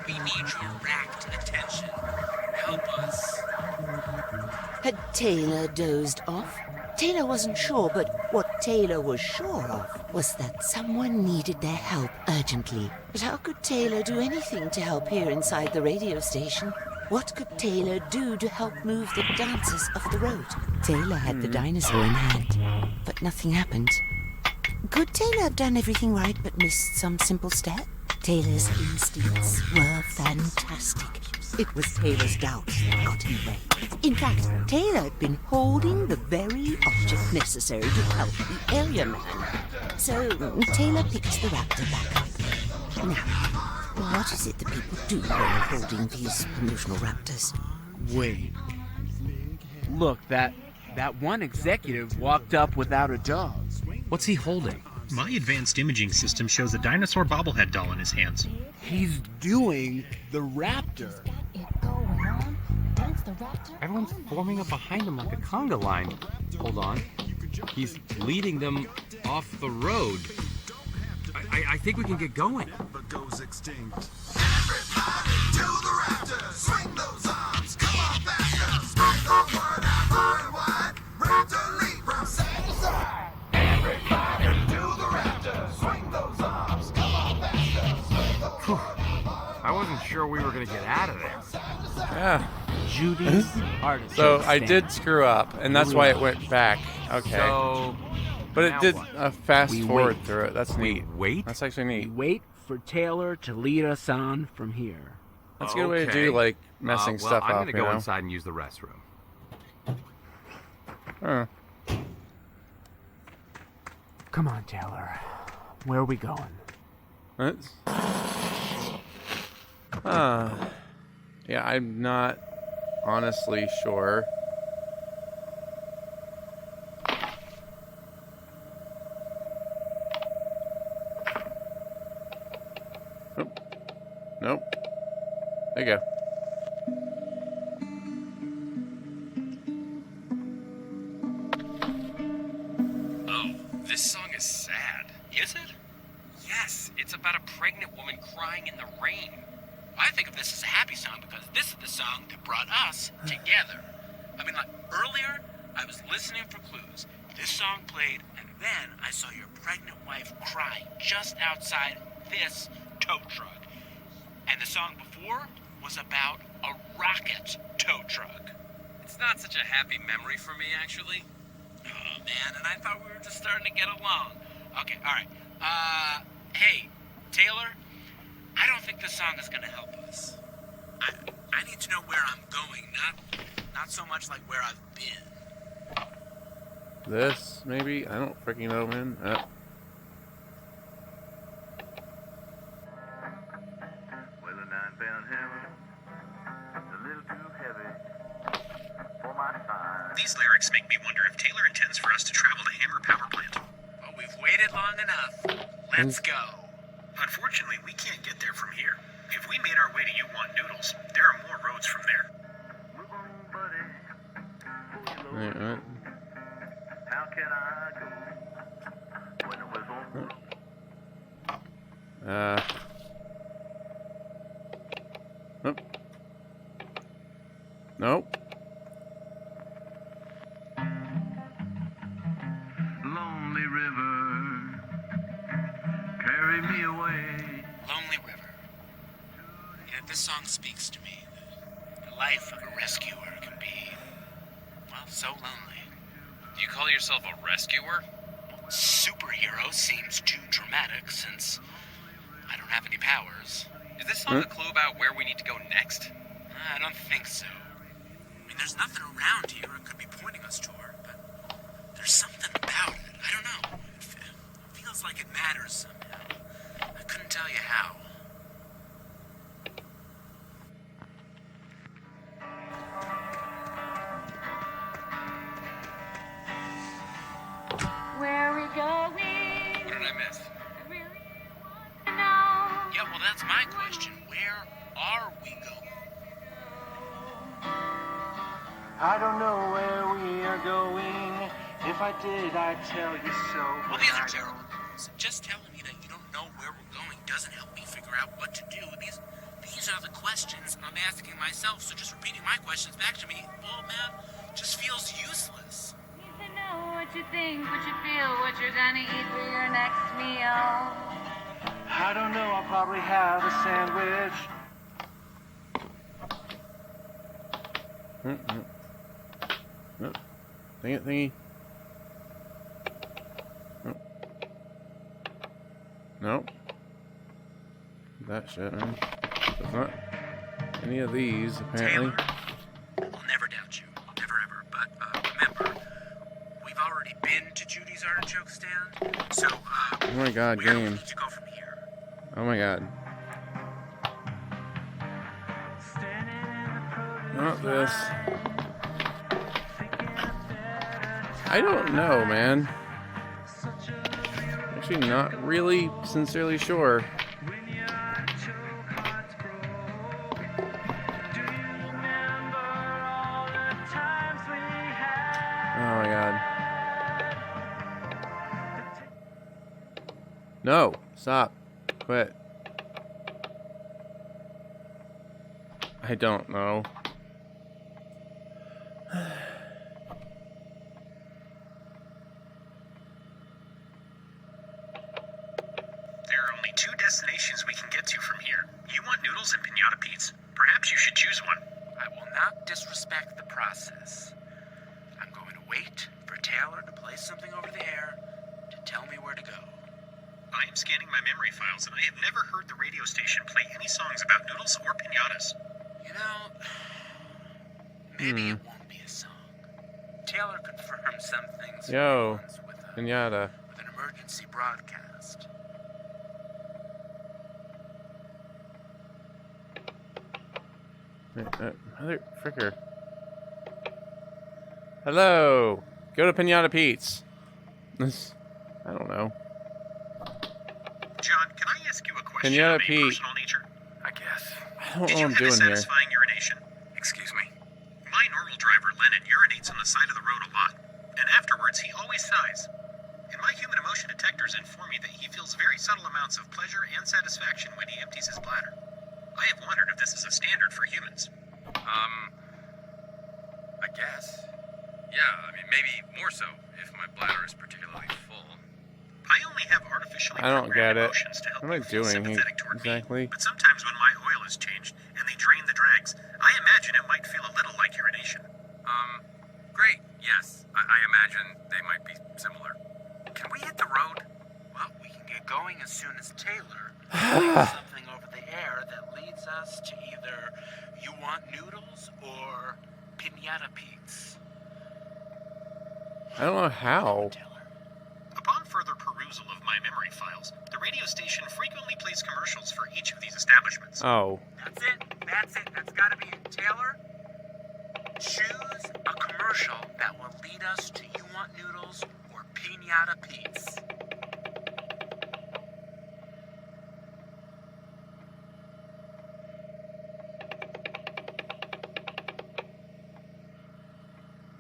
We need your rapt attention. Help us. Had Taylor dozed off? Taylor wasn't sure, but what Taylor was sure of was that someone needed their help urgently. But how could Taylor do anything to help here inside the radio station? What could Taylor do to help move the dancers off the road? Taylor had the dinosaur in hand, but nothing happened. Could Taylor have done everything right but missed some simple step? Taylor's instincts were fantastic. It was Taylor's doubt that got in the way. In fact, Taylor had been holding the very object necessary to help the area man. So, Taylor picks the raptor back up. Now, what is it that people do when they're holding these promotional raptors? Wait. Look, that one executive walked up without a dog. What's he holding? My advanced imaging system shows a dinosaur bobblehead doll in his hands. He's doing the raptor. Everyone's forming up behind him like a conga line. Hold on. He's leading them off the road. I think we can get going. Phew. I wasn't sure we were gonna get out of there. Yeah. Judy's artist. So I did screw up, and that's why it went back. Okay. So, but it now did what? fast We forward wait. through it. That's neat. Wait? That's actually neat. Wait for Taylor to lead us on from here. That's a good way to do, like, messing well, stuff I'm up, gonna you go know? inside and use the restroom. Huh. Come on, Taylor. Where are we going? Let's... yeah, I'm not honestly sure. Nope. Nope. There you go. This song is sad. Is it? Yes, it's about a pregnant woman crying in the rain. I think of this as a happy song because this is the song that brought us together. I mean, like, earlier, I was listening for clues. This song played, and then I saw your pregnant wife crying just outside this tow truck. And the song before was about a rocket tow truck. It's not such a happy memory for me, actually. Oh, man, and I thought we were just starting to get along. Okay, all right. Hey, Taylor, I don't think this song is gonna help us. I need to know where I'm going, not so much like where I've been. This, maybe? I don't freaking know, man. Well, a 9-pound hammer, a little too heavy for my size. These lyrics make me wonder if Taylor intends for us to travel to Hammer Power Plant. Well, we've waited long enough. Let's go. Unfortunately, we can't get there from here. If we made our way to You Want Noodles, there are more roads from there. Wait, what? How can I go when it was on? Nope. Nope. Lonely river, carry me away. Lonely River. Yeah, this song speaks to me. The life of a rescuer can be, well, so lonely. Do you call yourself a rescuer? Superhero seems too dramatic since I don't have any powers. Is this song a clue about where we need to go next? I don't think so. I mean, there's nothing around here it could be pointing us toward, but there's something about it. I don't know. It feels like it matters somehow. I couldn't tell you how. Where are we going? What did I miss? Yeah, well, that's my question. Where are we going? I don't know where we are going. If I did, I'd tell you so. Well, these are terrible clues. Just telling me that you don't know where we're going doesn't help me figure out what to do. These are the questions I'm asking myself, so just repeating my questions back to me, well, man, just feels useless. Need to know what you think, what you feel, what you're gonna eat for your next meal. I don't know, I'll probably have a sandwich. Nope. Dang it, thingy. Nope. Nope. That shit, man. It's not any of these, apparently. Taylor, I'll never doubt you. Never ever. But, remember, we've already been to Judy's Artichoke Stand. So, Oh my god, where do we game. need to go from here? Oh my god. Not this. I don't know, man. Actually, not really sincerely sure. Oh my god. No! Stop. Quit. I don't know. There are only two destinations we can get to from here. You Want Noodles and Pinata Pete's. Perhaps you should choose one. I will not disrespect the process. I'm going to wait for Taylor to place something over the air to tell me where to go. I am scanning my memory files, and I have never heard the radio station play any songs about noodles or pinatas. You know, maybe it won't be a song. Taylor confirmed some things Yo. Pinata. with an emergency broadcast. Mother fricker. Hello. Go to Pinata Pete's. I don't know. John, can I ask you a question Pinata of a Pete. personal nature? I guess. I don't know Did what you I'm have doing a here. satisfying urination? Excuse me? My normal driver, Lennon, urinates on the side of the road a lot, and afterwards he always sighs. And my human emotion detectors inform me that he feels very subtle amounts of pleasure and satisfaction when he empties his bladder. I have wondered if this is a standard for humans. I guess. Yeah, I mean, maybe more so if my bladder is particularly full. I only have artificially I don't get programmed it. emotions to help What am I you feel doing here? sympathetic toward Exactly. me, but sometimes when my oil is changed and they drain the drags, I imagine it might feel a little like urination. Great, yes. I imagine they might be similar. Can we hit the road? Well, we can get going as soon as Taylor plays something over the air that leads us to either You Want Noodles or Pinata Pete's. I don't know how. Upon further perusal of my memory files, the radio station frequently plays commercials for each of these establishments. Oh. That's it. That's gotta be it. Taylor, choose a commercial that will lead us to You Want Noodles or Pinata Pete's.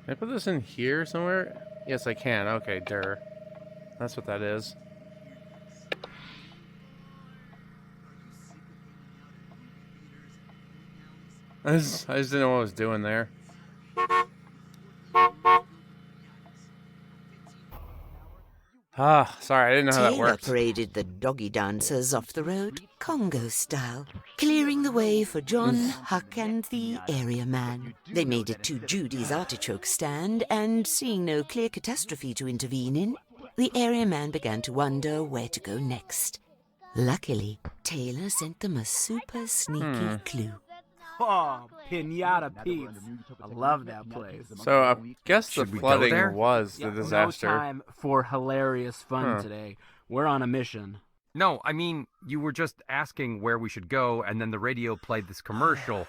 Can I put this in here somewhere? Yes, I can. Okay, durr. That's what that is. I just didn't know what I was doing there. Sorry, I didn't know how that Taylor worked. paraded the doggy dancers off the road, Congo style, clearing the way for John, Huck, and the area man. They made it to Judy's artichoke stand, and seeing no clear catastrophe to intervene in, the area man began to wonder where to go next. Luckily, Taylor sent them a super sneaky clue. Oh, Pinata Pete's. I love that place. So I guess the Should we go flooding there? was the Yeah, disaster. No time for hilarious fun today. We're on a mission. No, I mean, you were just asking where we should go, and then the radio played this commercial,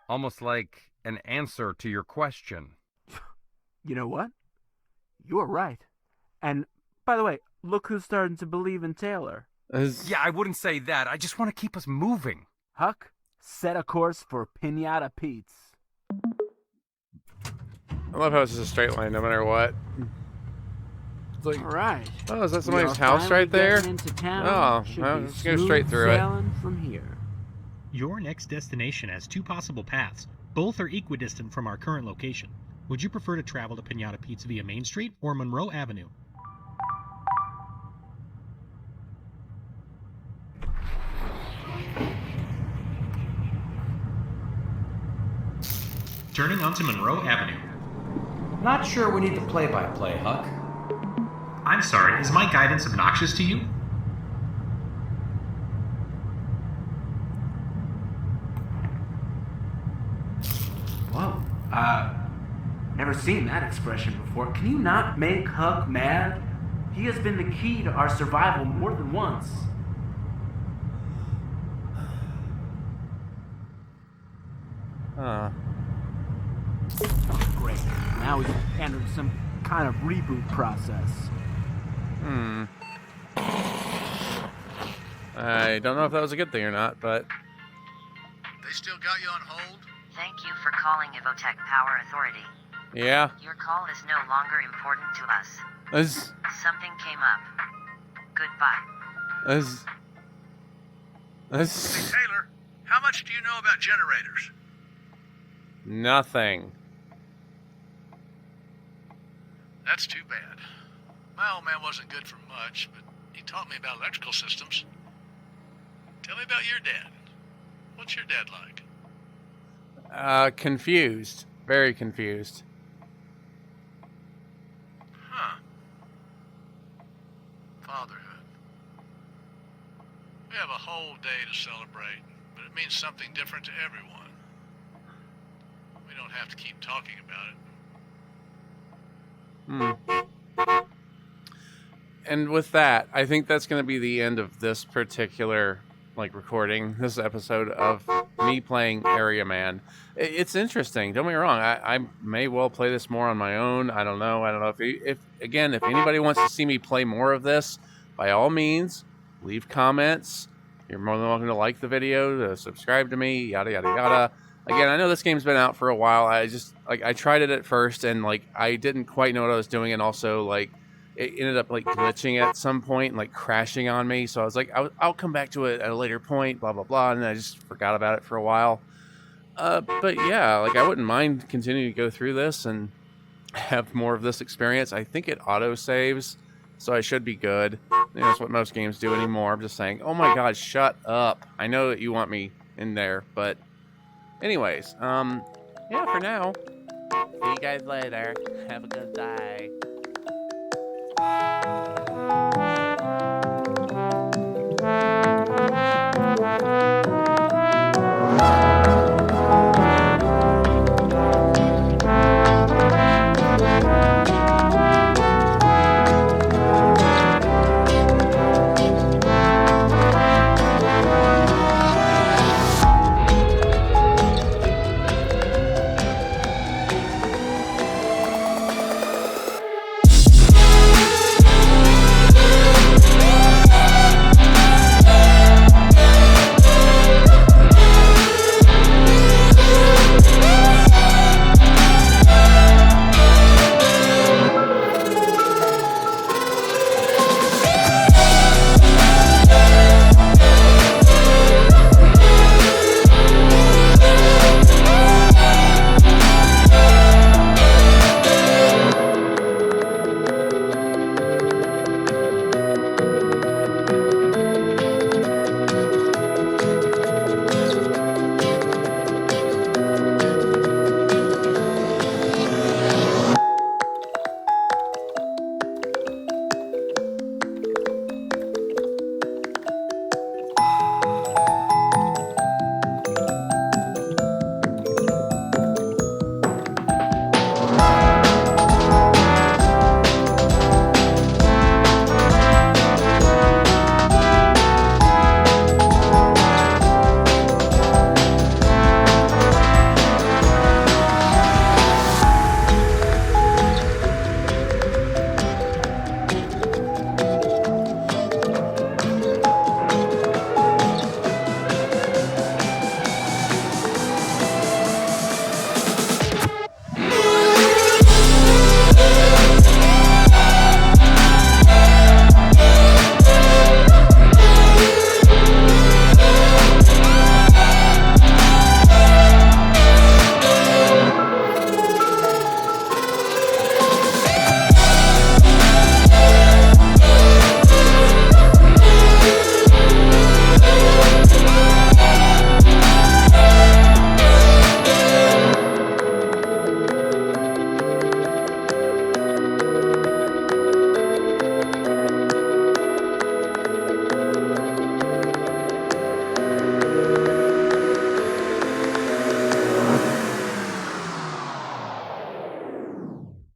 almost like an answer to your question. You know what? You were right. And, by the way, look who's starting to believe in Taylor. Yeah, I wouldn't say that. I just want to keep us moving. Huck, set a course for Pinata Pete's. I love how it's just a straight line no matter what. It's like, all right. Oh, is that We somebody's are house finally right there? getting into town. Oh, Should well, be let's go smooth straight through it. sailing from here. Your next destination has two possible paths. Both are equidistant from our current location. Would you prefer to travel to Pinata Pete's via Main Street or Monroe Avenue? Turning onto Monroe Avenue. Not sure we need the play-by-play, Huck. I'm sorry, is my guidance obnoxious to you? Whoa. Never seen that expression before. Can you not make Huck mad? He has been the key to our survival more than once. Great. Now he's entered some kind of reboot process. I don't know if that was a good thing or not, but They still got you on hold? Thank you for calling Ivotech Power Authority. yeah. Your call is no longer important to us. Something came up. Goodbye. Hey, Taylor, how much do you know about generators? Nothing. That's too bad. My old man wasn't good for much, but he taught me about electrical systems. Tell me about your dad. What's your dad like? Confused. Very confused. Huh. Fatherhood. We have a whole day to celebrate, but it means something different to everyone. We don't have to keep talking about it. and with that, I think that's going to be the end of this particular recording, this episode of me playing Area Man. It's interesting. Don't get me wrong. I may well play this more on my own. I don't know. If anybody wants to see me play more of this, by all means, leave comments. You're more than welcome to like the video, to subscribe to me, yada, yada, yada. Again, I know this game's been out for a while. I just, I tried it at first, and, I didn't quite know what I was doing, and also, it ended up, glitching at some point and, crashing on me. So I was like, I'll come back to it at a later point, blah, blah, blah, and I just forgot about it for a while. But yeah, I wouldn't mind continuing to go through this and have more of this experience. I think it auto-saves, so I should be good. That's what most games do anymore. I'm just saying, oh my god, shut up. I know that you want me in there, but anyways, yeah, for now, see you guys later. Have a good day.